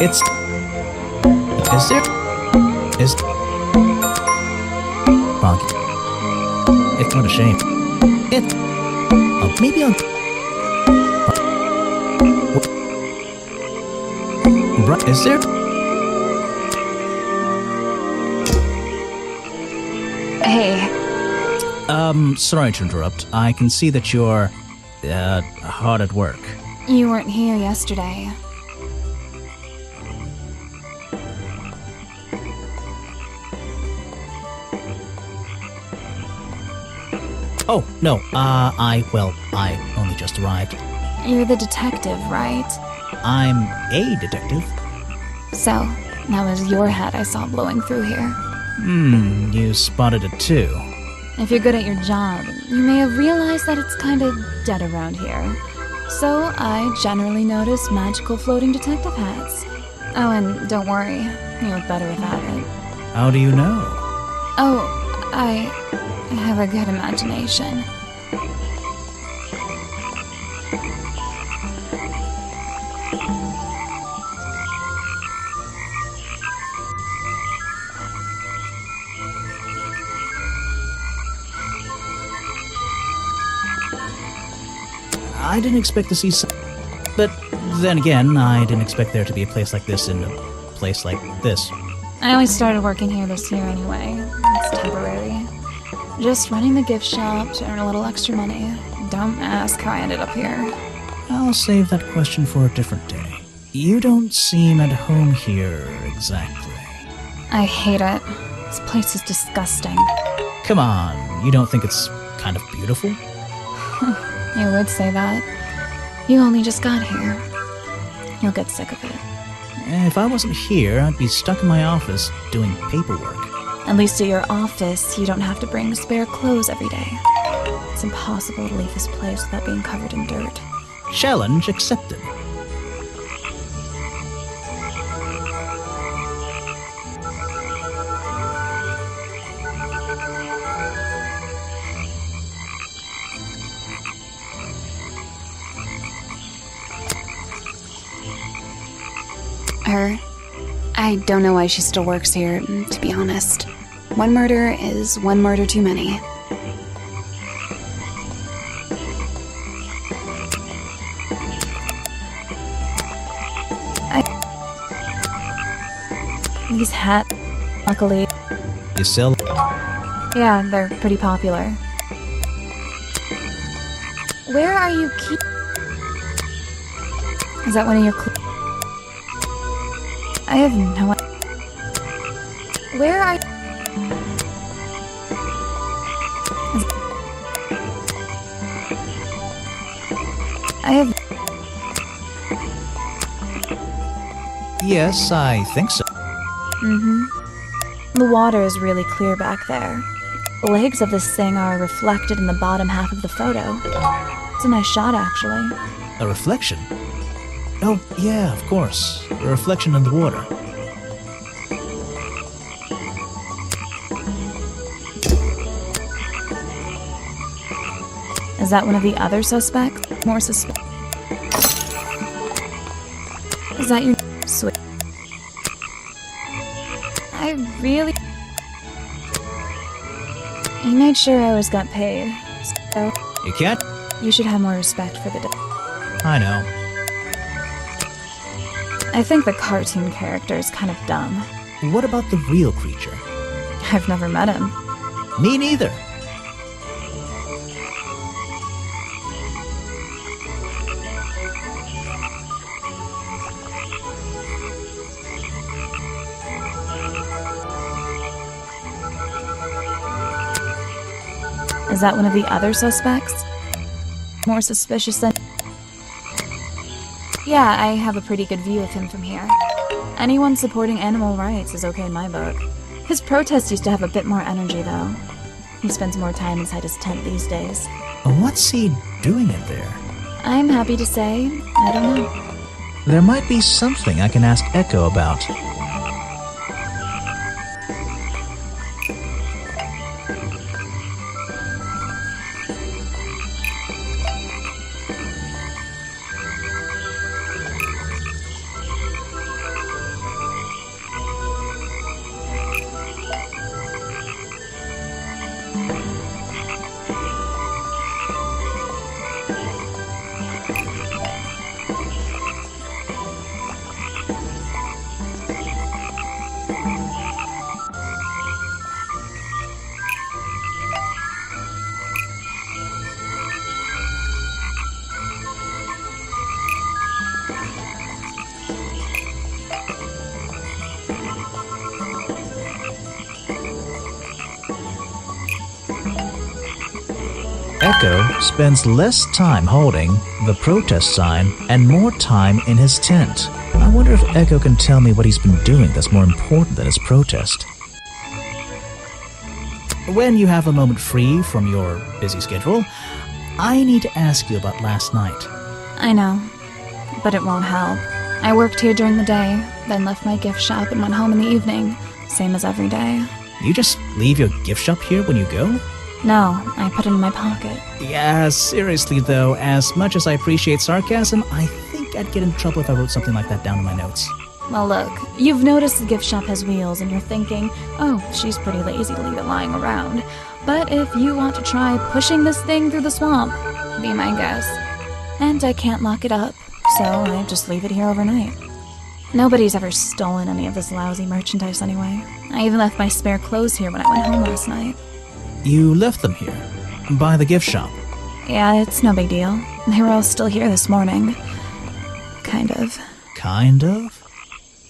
It's... Is there... Is... Fuck. It's not a shame. It... maybe on... Is there... Hey, Sorry to interrupt. I can see that you're, hard at work. you weren't here yesterday. Oh, no, I only just arrived. You're the detective, right? I'm a detective. So, that was your head I saw blowing through here. You spotted it too. If you're good at your job, you may have realized that it's kinda dead around here. So, I generally notice magical floating detective hats. Oh, and don't worry, you look better without it. How do you know? Oh, I have a good imagination. I didn't expect to see some... But then again, I didn't expect there to be a place like this in a place like this. I only started working here this year anyway. It's temporary. Just running the gift shop to earn a little extra money. Don't ask how I ended up here. I'll save that question for a different day. You don't seem at home here, exactly. I hate it. This place is disgusting. Come on, you don't think it's kind of beautiful? You would say that. You only just got here. You'll get sick of it. If I wasn't here, I'd be stuck in my office doing paperwork. At least at your office, you don't have to bring spare clothes every day. It's impossible to leave this place without being covered in dirt. Challenge accepted. Her. I don't know why she still works here, to be honest. One murder is one murder too many. These hats, luckily. You sell... Yeah, they're pretty popular. Where are you Is that one of your I have no idea. Where are I have... Yes, I think so. The water is really clear back there. The legs of this thing are reflected in the bottom half of the photo. It's a nice shot, actually. A reflection? Oh, yeah, of course. A reflection in the water. Is that one of the other suspects? More suspect. Is that your sweet? I really... He made sure I always got paid. So, You can't? you should have more respect for the... I know. I think the cartoon character is kind of dumb. What about the real creature? I've never met him. Me neither. Is that one of the other suspects? More suspicious than... Yeah, I have a pretty good view of him from here. Anyone supporting animal rights is okay in my book. His protests used to have a bit more energy, though. He spends more time inside his tent these days. What's he doing in there? I'm happy to say, I don't know. There might be something I can ask Echo about. Echo spends less time holding the protest sign and more time in his tent. I wonder if Echo can tell me what he's been doing that's more important than his protest. When you have a moment free from your busy schedule, I need to ask you about last night. I know, but it won't help. I worked here during the day, then left my gift shop and went home in the evening, same as every day. You just leave your gift shop here when you go? No, I put it in my pocket. Yeah, seriously though, as much as I appreciate sarcasm, I think I'd get in trouble if I wrote something like that down in my notes. Well, look, you've noticed the gift shop has wheels, and you're thinking, oh, she's pretty lazy to leave it lying around. But if you want to try pushing this thing through the swamp, be my guest. And I can't lock it up, so I just leave it here overnight. Nobody's ever stolen any of this lousy merchandise anyway. I even left my spare clothes here when I went home last night. You left them here? By the gift shop? Yeah, it's no big deal. They were all still here this morning. Kind of. Kind of?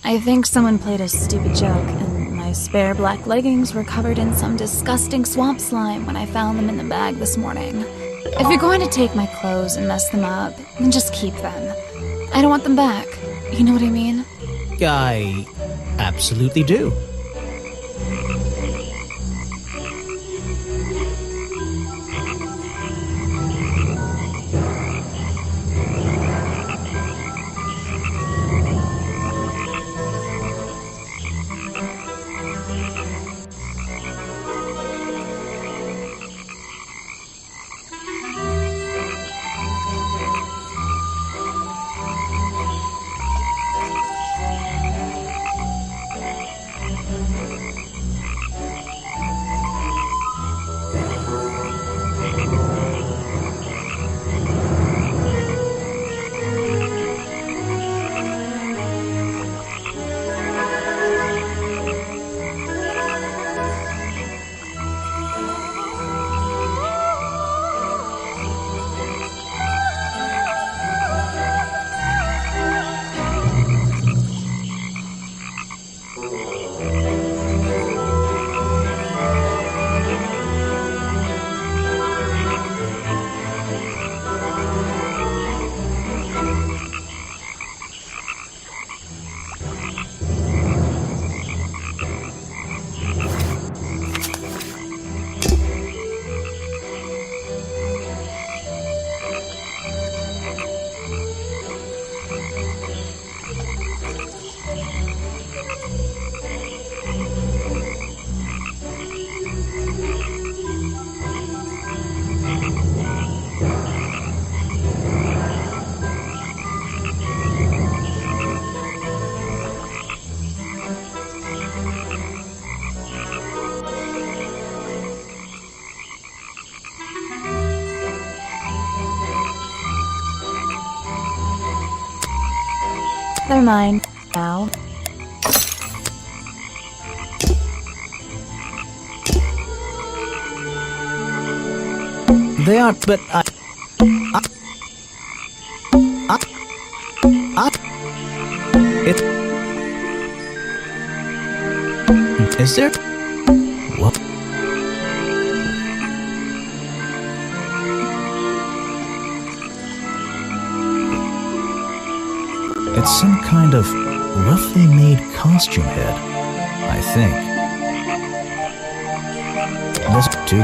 I think someone played a stupid joke, and my spare black leggings were covered in some disgusting swamp slime when I found them in the bag this morning. If you're going to take my clothes and mess them up, then just keep them. I don't want them back. You know what I mean? I absolutely do. They're mine now. They are, but is there? What? It's some kind of roughly made costume head, I think. This too.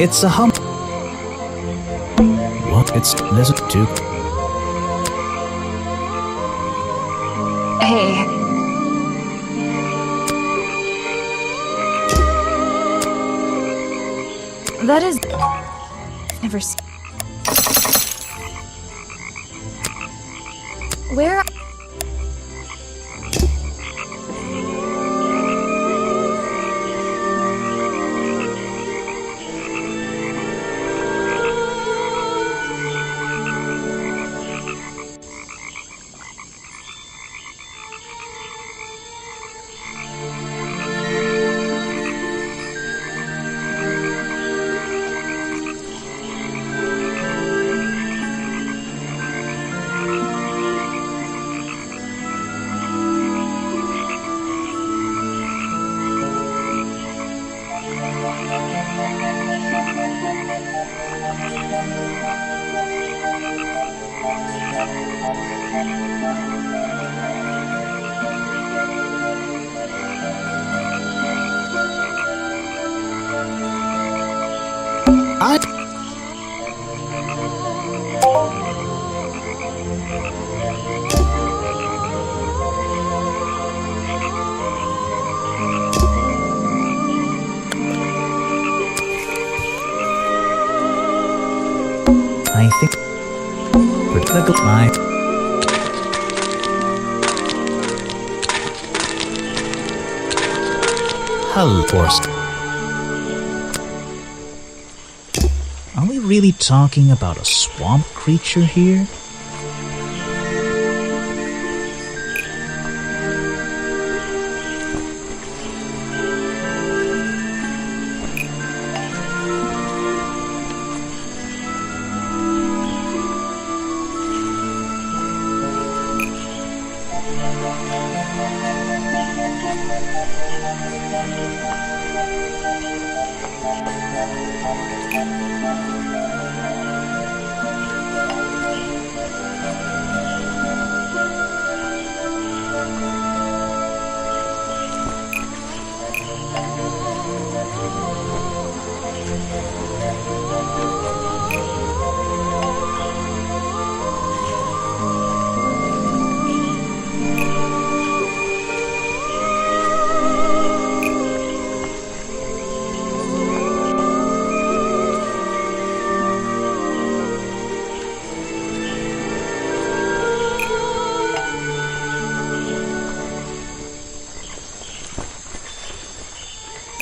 It's a hump. What? It's this too. Hey. That is... Never... Where... I think my Hello, Force. Are we really talking about a swamp creature here?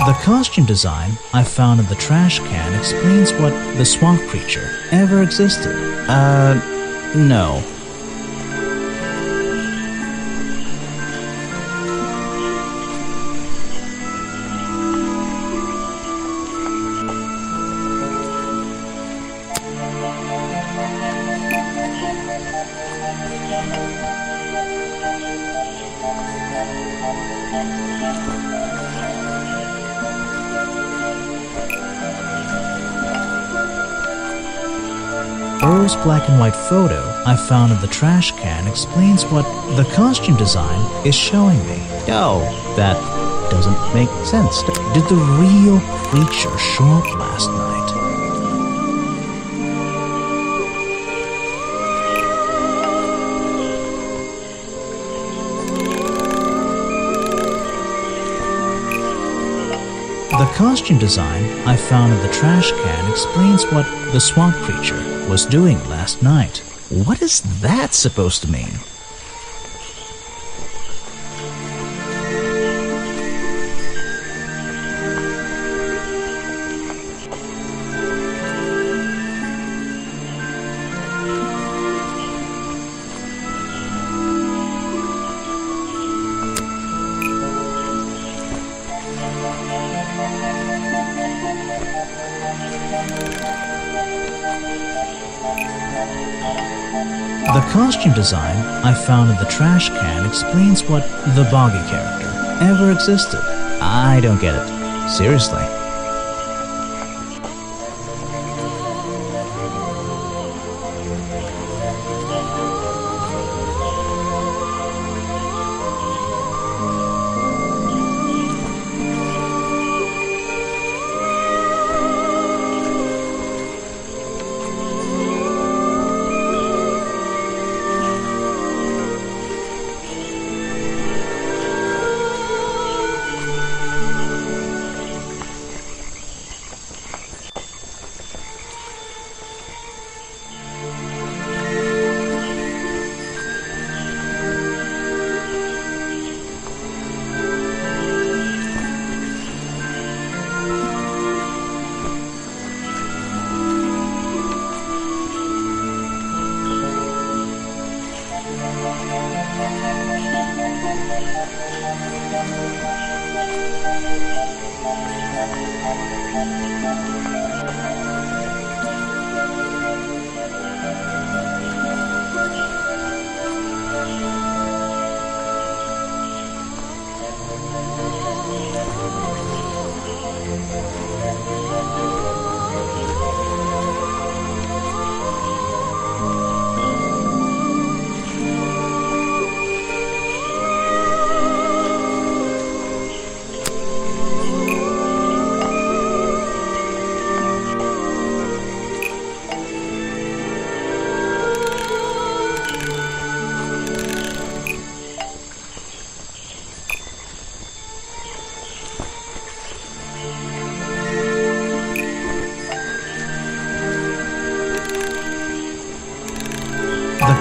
The costume design I found in the trash can explains what the swamp creature ever existed. No. Earl's black and white photo I found in the trash can explains what the costume design is showing me. Oh, that doesn't make sense. Did the real creature show up last night? The costume design I found in the trash can explains what the swamp creature was doing last night. What is that supposed to mean? The costume design I found in the trash can explains what the Boggy character ever existed. I don't get it. Seriously.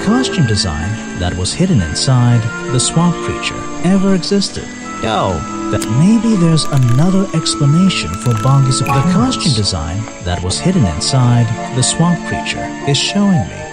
costume design that was hidden inside the swamp creature ever existed. That maybe there's another explanation for Bongi's appearance. The costume design that was hidden inside the swamp creature is showing me.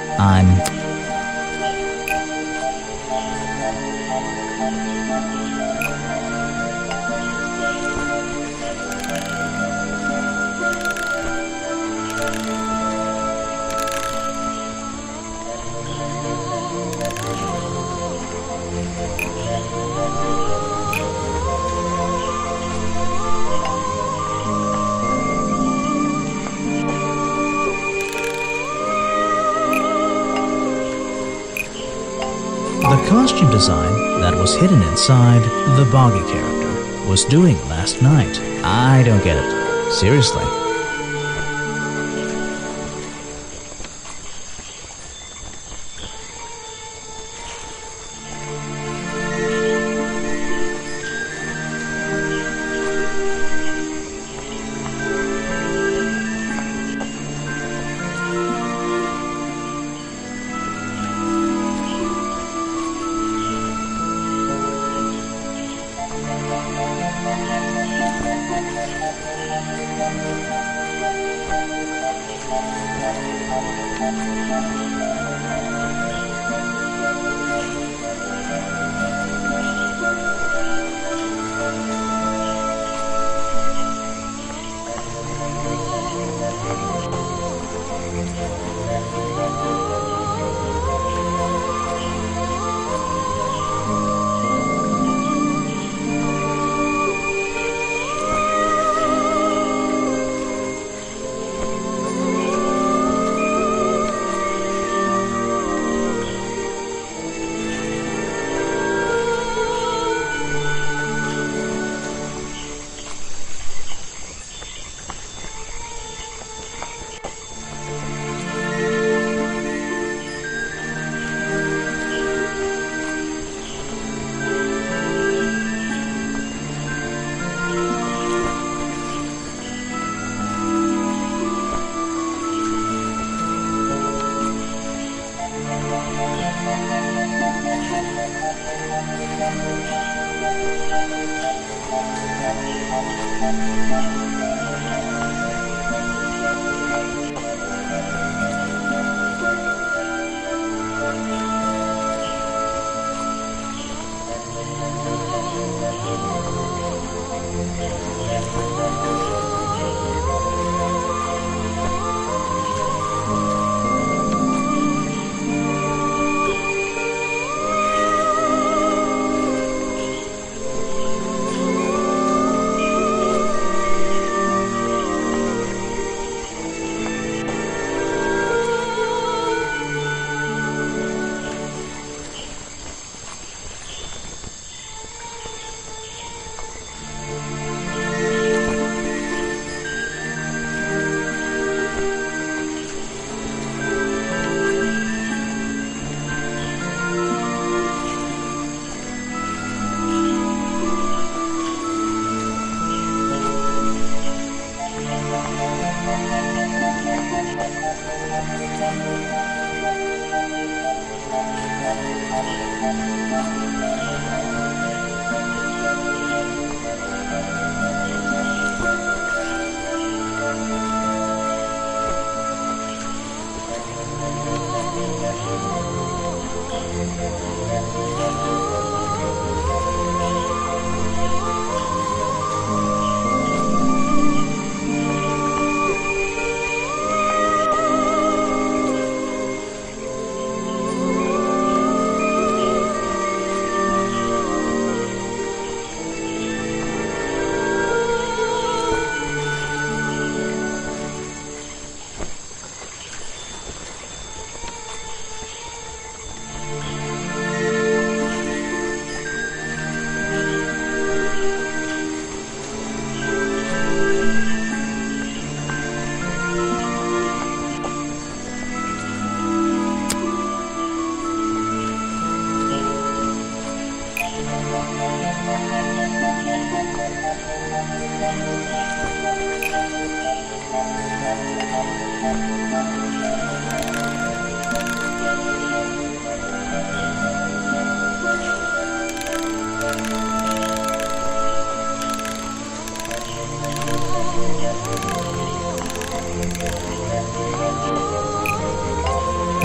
The costume design that was hidden inside the Boggy character was doing last night. I don't get it. Seriously.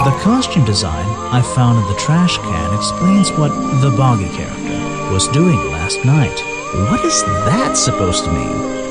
The costume design I found in the trash can explains what the Boggy character was doing last night. What is that supposed to mean?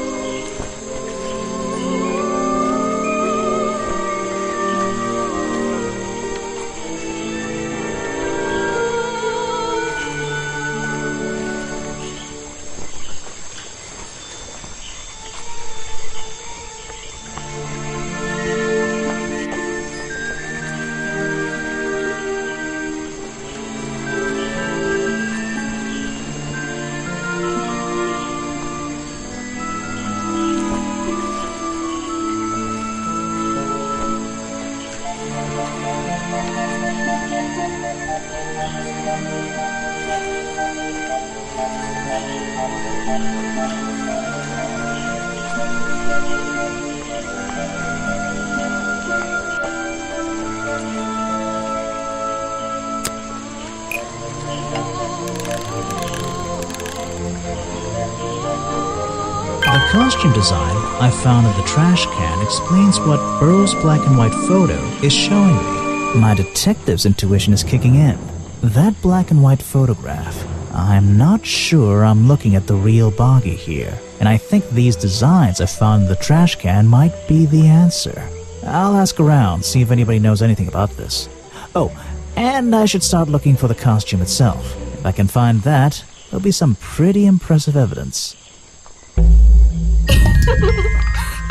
The costume design I found in the trash can explains what Burrow's black and white photo is showing me. My detective's intuition is kicking in. That black and white photograph, I'm not sure I'm looking at the real Boggy here, and I think these designs I found in the trash can might be the answer. I'll ask around, see if anybody knows anything about this. Oh, and I should start looking for the costume itself. If I can find that, there'll be some pretty impressive evidence.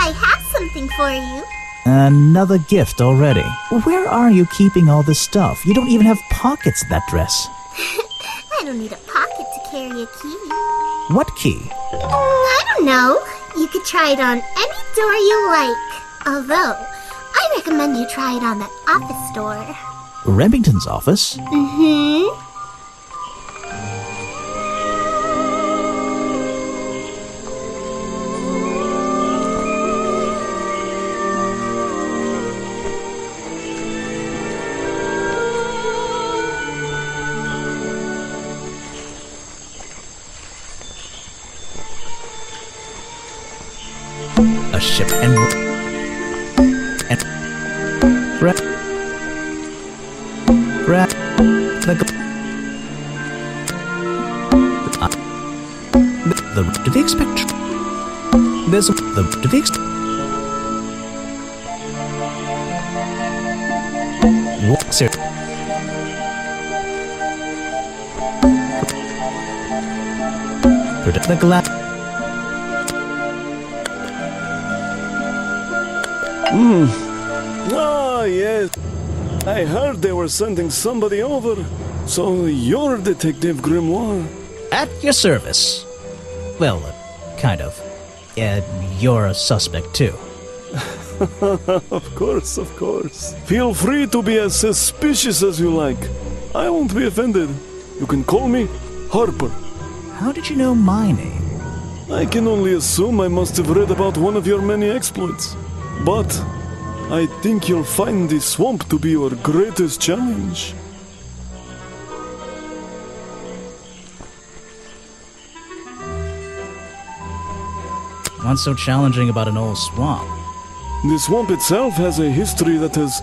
I have something for you. Another gift already. Where are you keeping all this stuff? You don't even have pockets in that dress. I don't need a pocket to carry a key. What key? I don't know. You could try it on any door you like. Although, I recommend you try it on that office door. Remington's office? Mm-hmm. A ship and do they expect there's the do they expect what sir the glass. Ah, yes. I heard they were sending somebody over. So you're Detective Grimoire. At your service. Well, kind of. You're a suspect too. Of course, of course. Feel free to be as suspicious as you like. I won't be offended. You can call me Harper. How did you know my name? I can only assume I must have read about one of your many exploits. But I think you'll find the swamp to be your greatest challenge. What's so challenging about an old swamp? The swamp itself has a history that has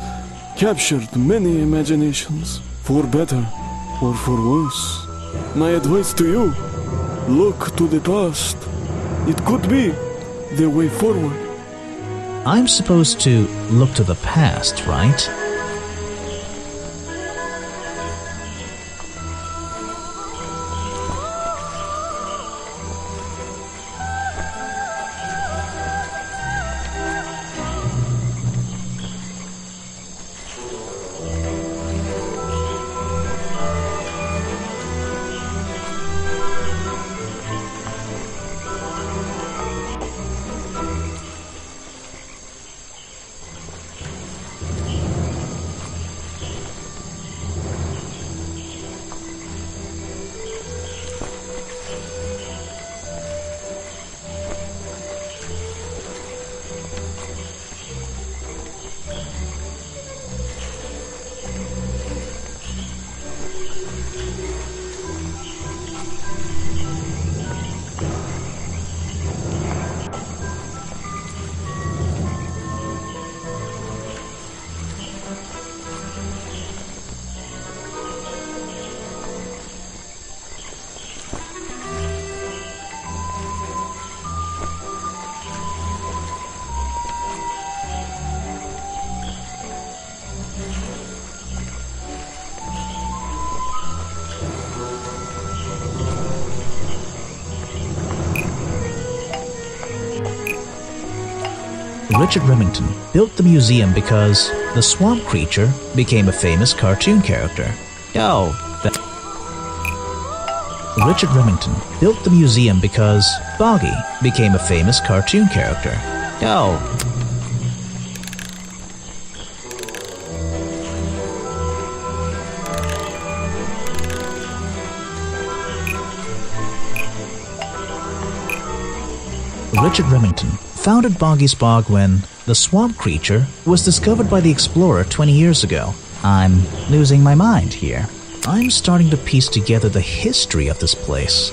captured many imaginations, for better or for worse. My advice to you, look to the past. It could be the way forward. I'm supposed to look to the past, right? Richard Remington built the museum because the swamp creature became a famous cartoon character. Richard Remington built the museum because Boggy became a famous cartoon character. Richard Remington founded Boggy's Bog when the swamp creature was discovered by the explorer 20 years ago. I'm losing my mind here. I'm starting to piece together the history of this place.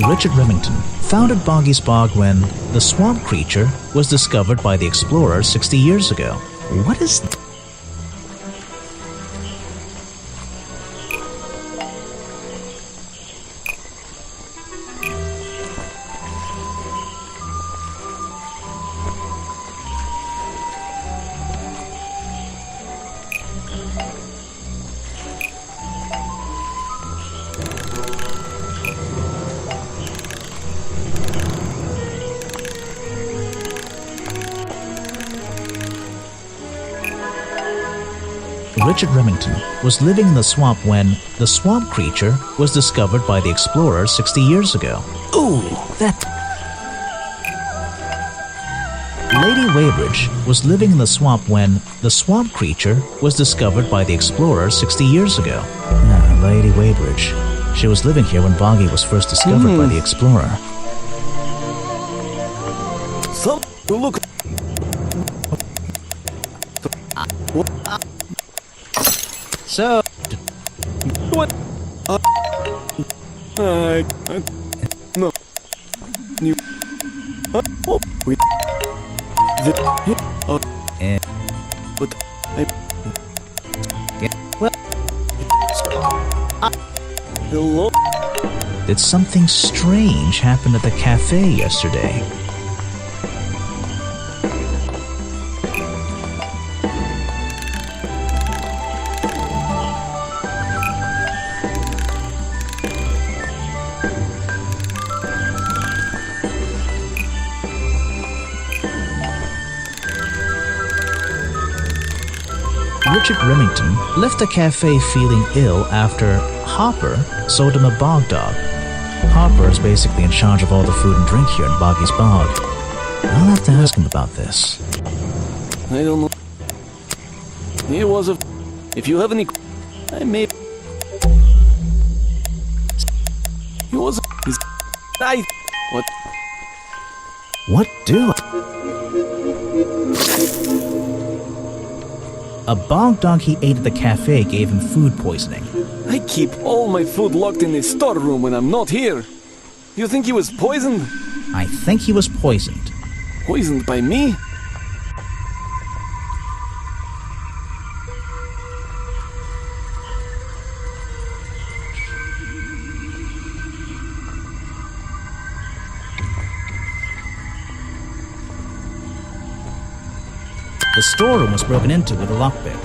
Richard Remington founded Boggy's Bog when the swamp creature was discovered by the explorer 60 years ago. What is... Richard Remington was living in the swamp when the swamp creature was discovered by the explorer 60 years ago. Ooh, that... Lady Weybridge was living in the swamp when the swamp creature was discovered by the explorer 60 years ago. Lady Weybridge. She was living here when Boggy was first discovered by the explorer. So, look. So... What? No. You... Oh, wait. But I... Well... Hello? Did something strange happen at the cafe yesterday? Richard Remington left the cafe feeling ill after Hopper sold him a bog dog. Hopper is basically in charge of all the food and drink here in Boggy's Bog. I'll have to ask him about this. I don't know. He was a... If you have any... I may... He was a... He's... What? What do A bog dog he ate at the cafe gave him food poisoning. I keep all my food locked in the storeroom when I'm not here. You think he was poisoned? I think he was poisoned. Poisoned by me? The storeroom was broken into with a lockpick.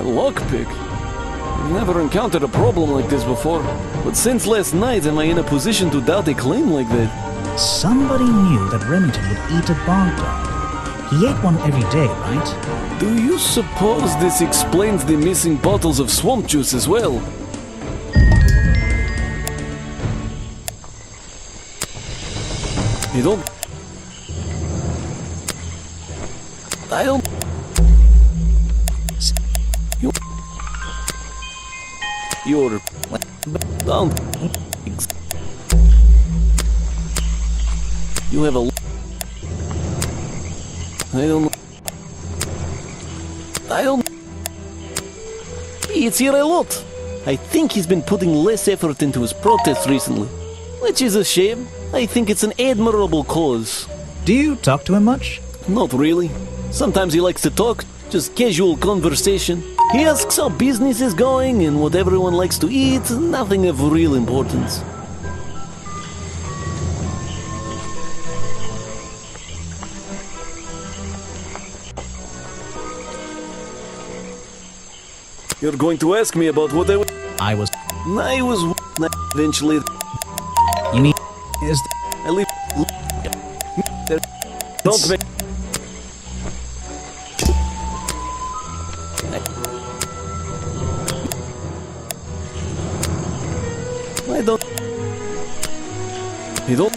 A lockpick? I've never encountered a problem like this before. But since last night am I in a position to doubt a claim like that? Somebody knew that Remington would eat a bog dog. He ate one every day, right? Do you suppose this explains the missing bottles of swamp juice as well? I don't... You're... Don't... You have a... I don't... It's here a lot. I think he's been putting less effort into his protests recently. Which is a shame. I think it's an admirable cause. Do you talk to him much? Not really. Sometimes he likes to talk, just casual conversation. He asks how business is going and what everyone likes to eat, nothing of real importance. You're going to ask me about what I was. eventually. You mean is I leave. Don't make. I don't. You don't.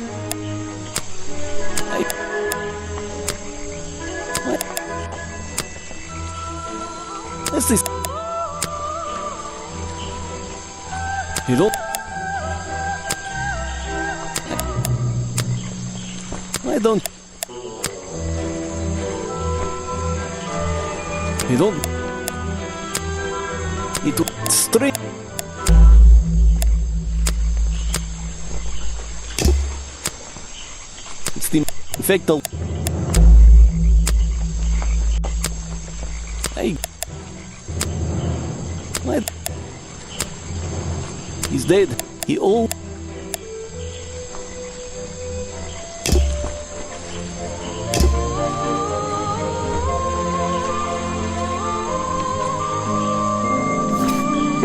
Let's see. You don't. I don't. You don't. It straight. It's the infectal. Hey. What? He's dead. He all.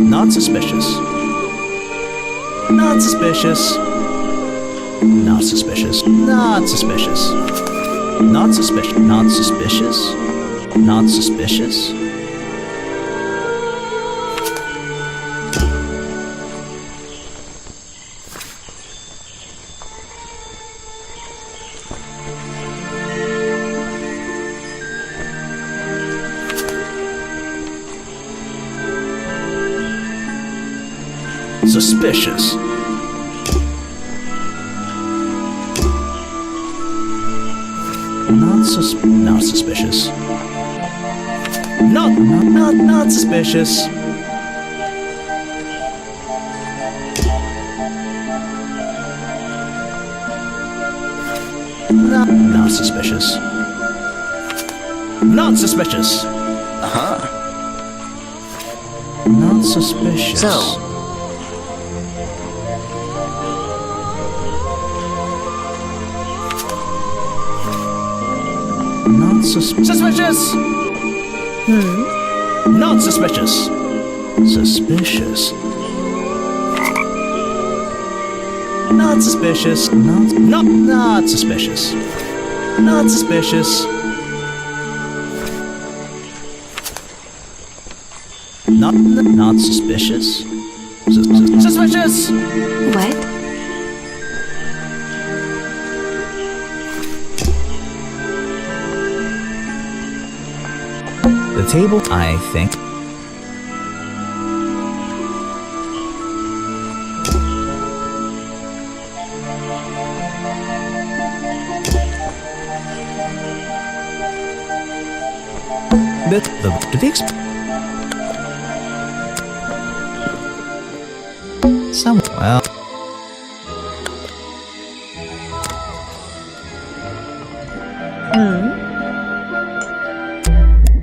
not suspicious. Not suspicious. Not suspicious. Not suspicious. Not suspicious. Not suspicious. Not suspicious. Suspicious. Not suspicious. Not suspicious. Not suspicious. Not suspicious. Not suspicious. So, not suspicious. Not suspicious. Suspicious. Not suspicious. Not suspicious. Not suspicious. Not suspicious. Suspicious. What? The table, I think. Well.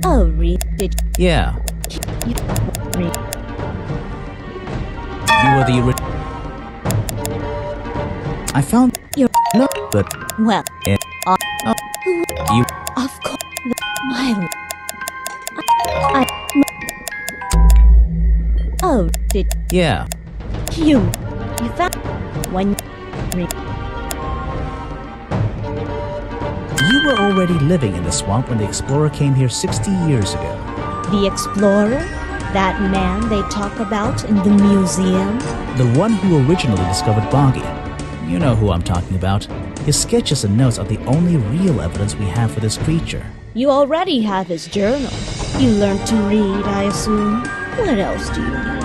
Oh, really? Yeah. You were the original. I found your no, but Well, you of course, my. Oh, did yeah. you found when You were already living in the swamp when the explorer came here 60 years ago. the explorer, that man they talk about in the museum? The one who originally discovered Boggy. You know who I'm talking about. His sketches and notes are the only real evidence we have for this creature. You already have his journal. You learned to read, I assume. What else do you need?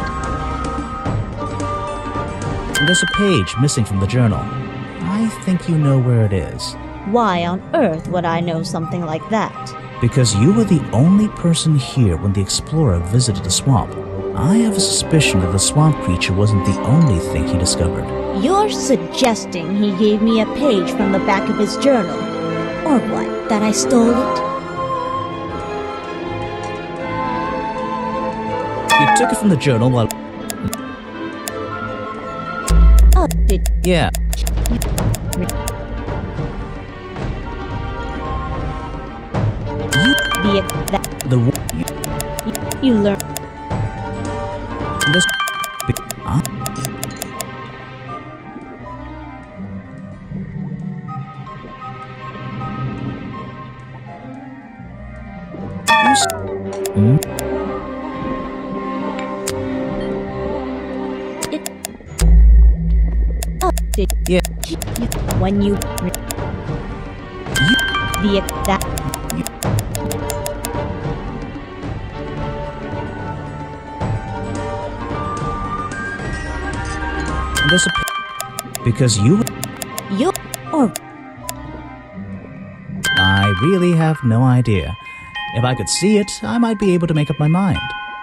There's a page missing from the journal. I think you know where it is. Why on earth would I know something like that? Because you were the only person here when the explorer visited the swamp. I have a suspicion that the swamp creature wasn't the only thing he discovered. You're suggesting he gave me a page from the back of his journal? Or what, that I stole it? You took it from the journal while... Oh, did Yeah. you... The... You learned... This. Yeah. When you the that This because you or I really have no idea. If I could see it, I might be able to make up my mind.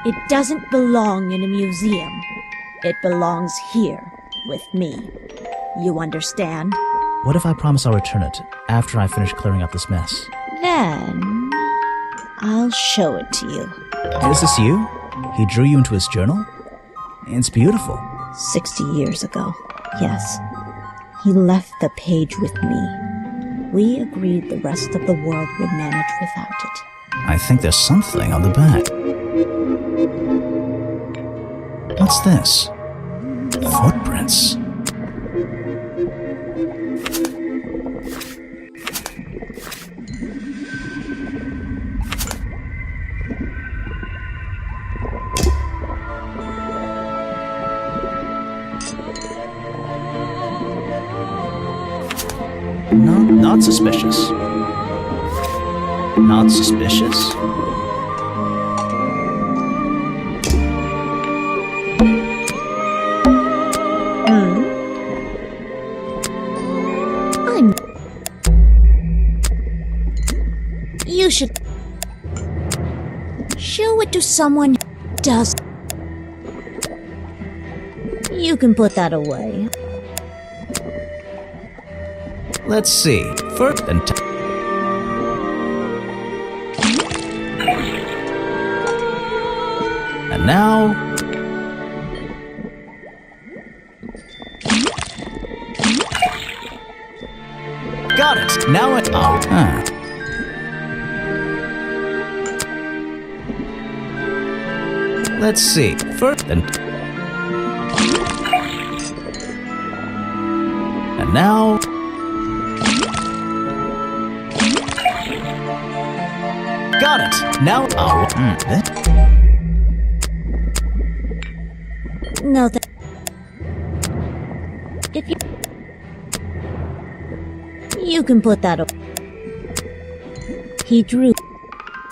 it doesn't belong in a museum. It belongs here with me. You understand? What if I promise I'll return it after I finish clearing up this mess? Then I'll show it to you. Is this you? He drew you into his journal? It's beautiful. 60 years ago. Yes. He left the page with me. We agreed the rest of the world would manage without it. I think there's something on the back. What's this? Footprints. Not suspicious. Not suspicious? You should show it to someone who does. You can put that away. Let's see. First and and now got it. Now it. Oh. Let's see. First and now. Got it. Now. Oh. No, that. If you can put that away. He drew.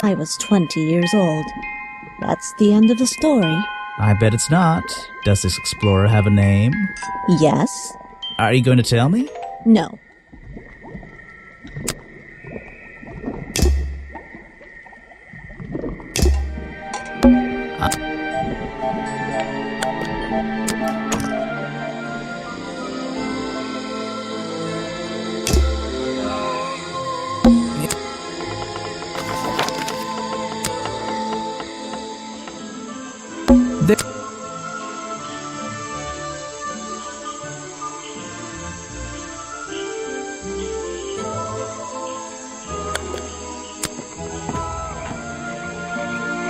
I was 20 years old. That's the end of the story. I bet it's not. Does this explorer have a name? Yes. Are you going to tell me? No.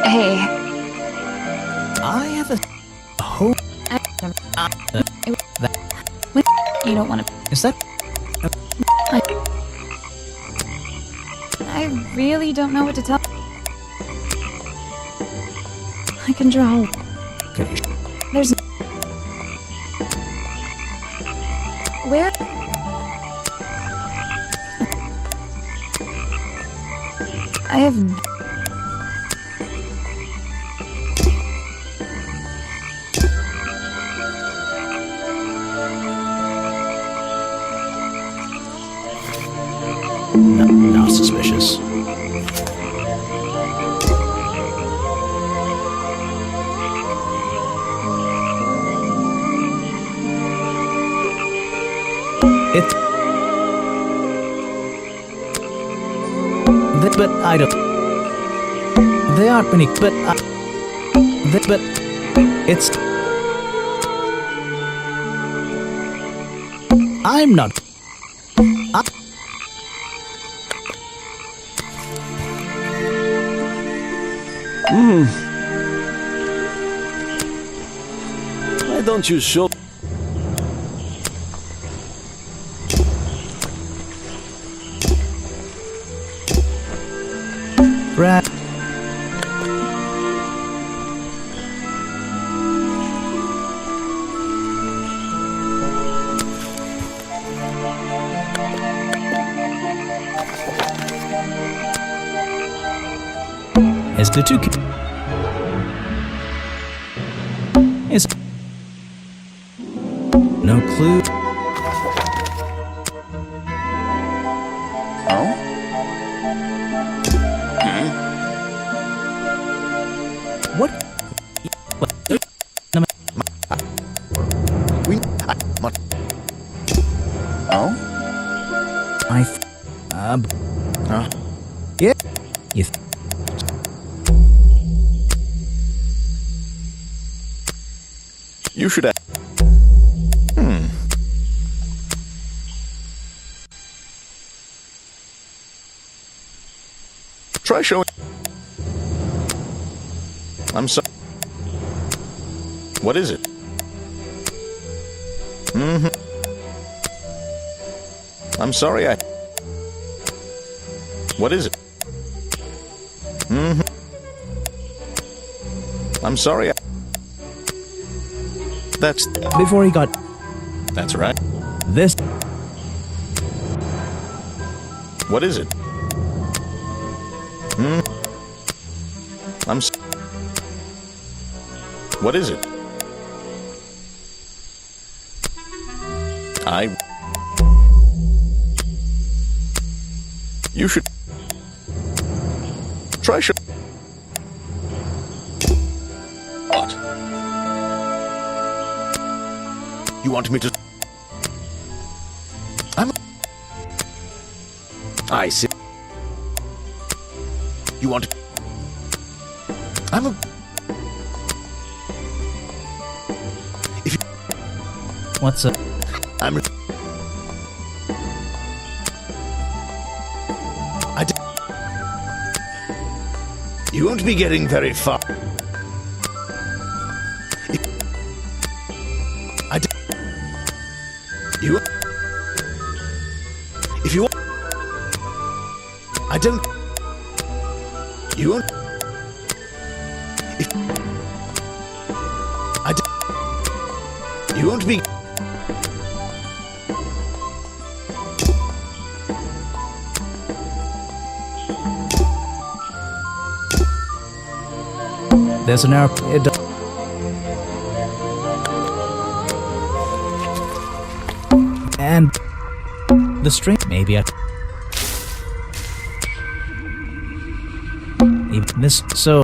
Hey. I have a whole. You don't want to. Is that? I really don't know what to tell. I can draw. Can you? There's. Where? I have. Not suspicious. But I don't. There aren't many. But it's. I'm not. don't you show... Brad. As the two is no clue. What? Yeah. You. You should have... Try showing... I'm sorry. What is it? I'm sorry, What is it? I'm sorry, That's... Before he got That's right. this. What is it? What is it? You should... Try What? You want me to... I see. You want... If you... What's up? You won't be getting very far. If you want... I don't... You won't... If... I don't... You won't be... There's an airplane. And the string, maybe even this, so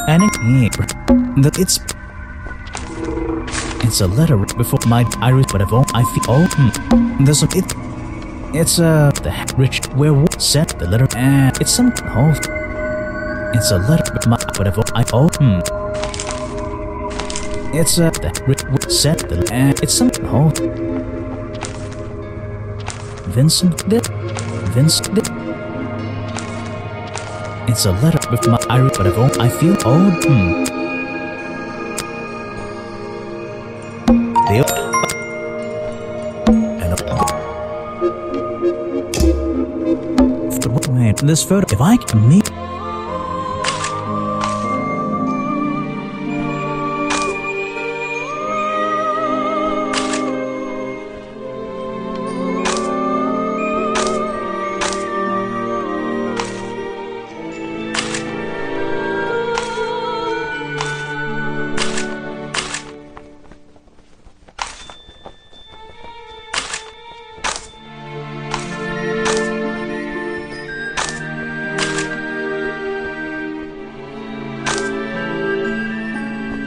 and it's a letter before my iris, but I feel there's it's the rich werewolf sent the letter, and it's some it's a letter with my whatever it's the rich sent the and it's some Vincent did it's a letter with my iris, whatever I feel and this photo, if I can meet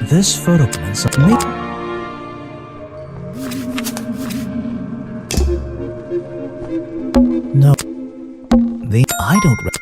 this photo means me. No, I don't.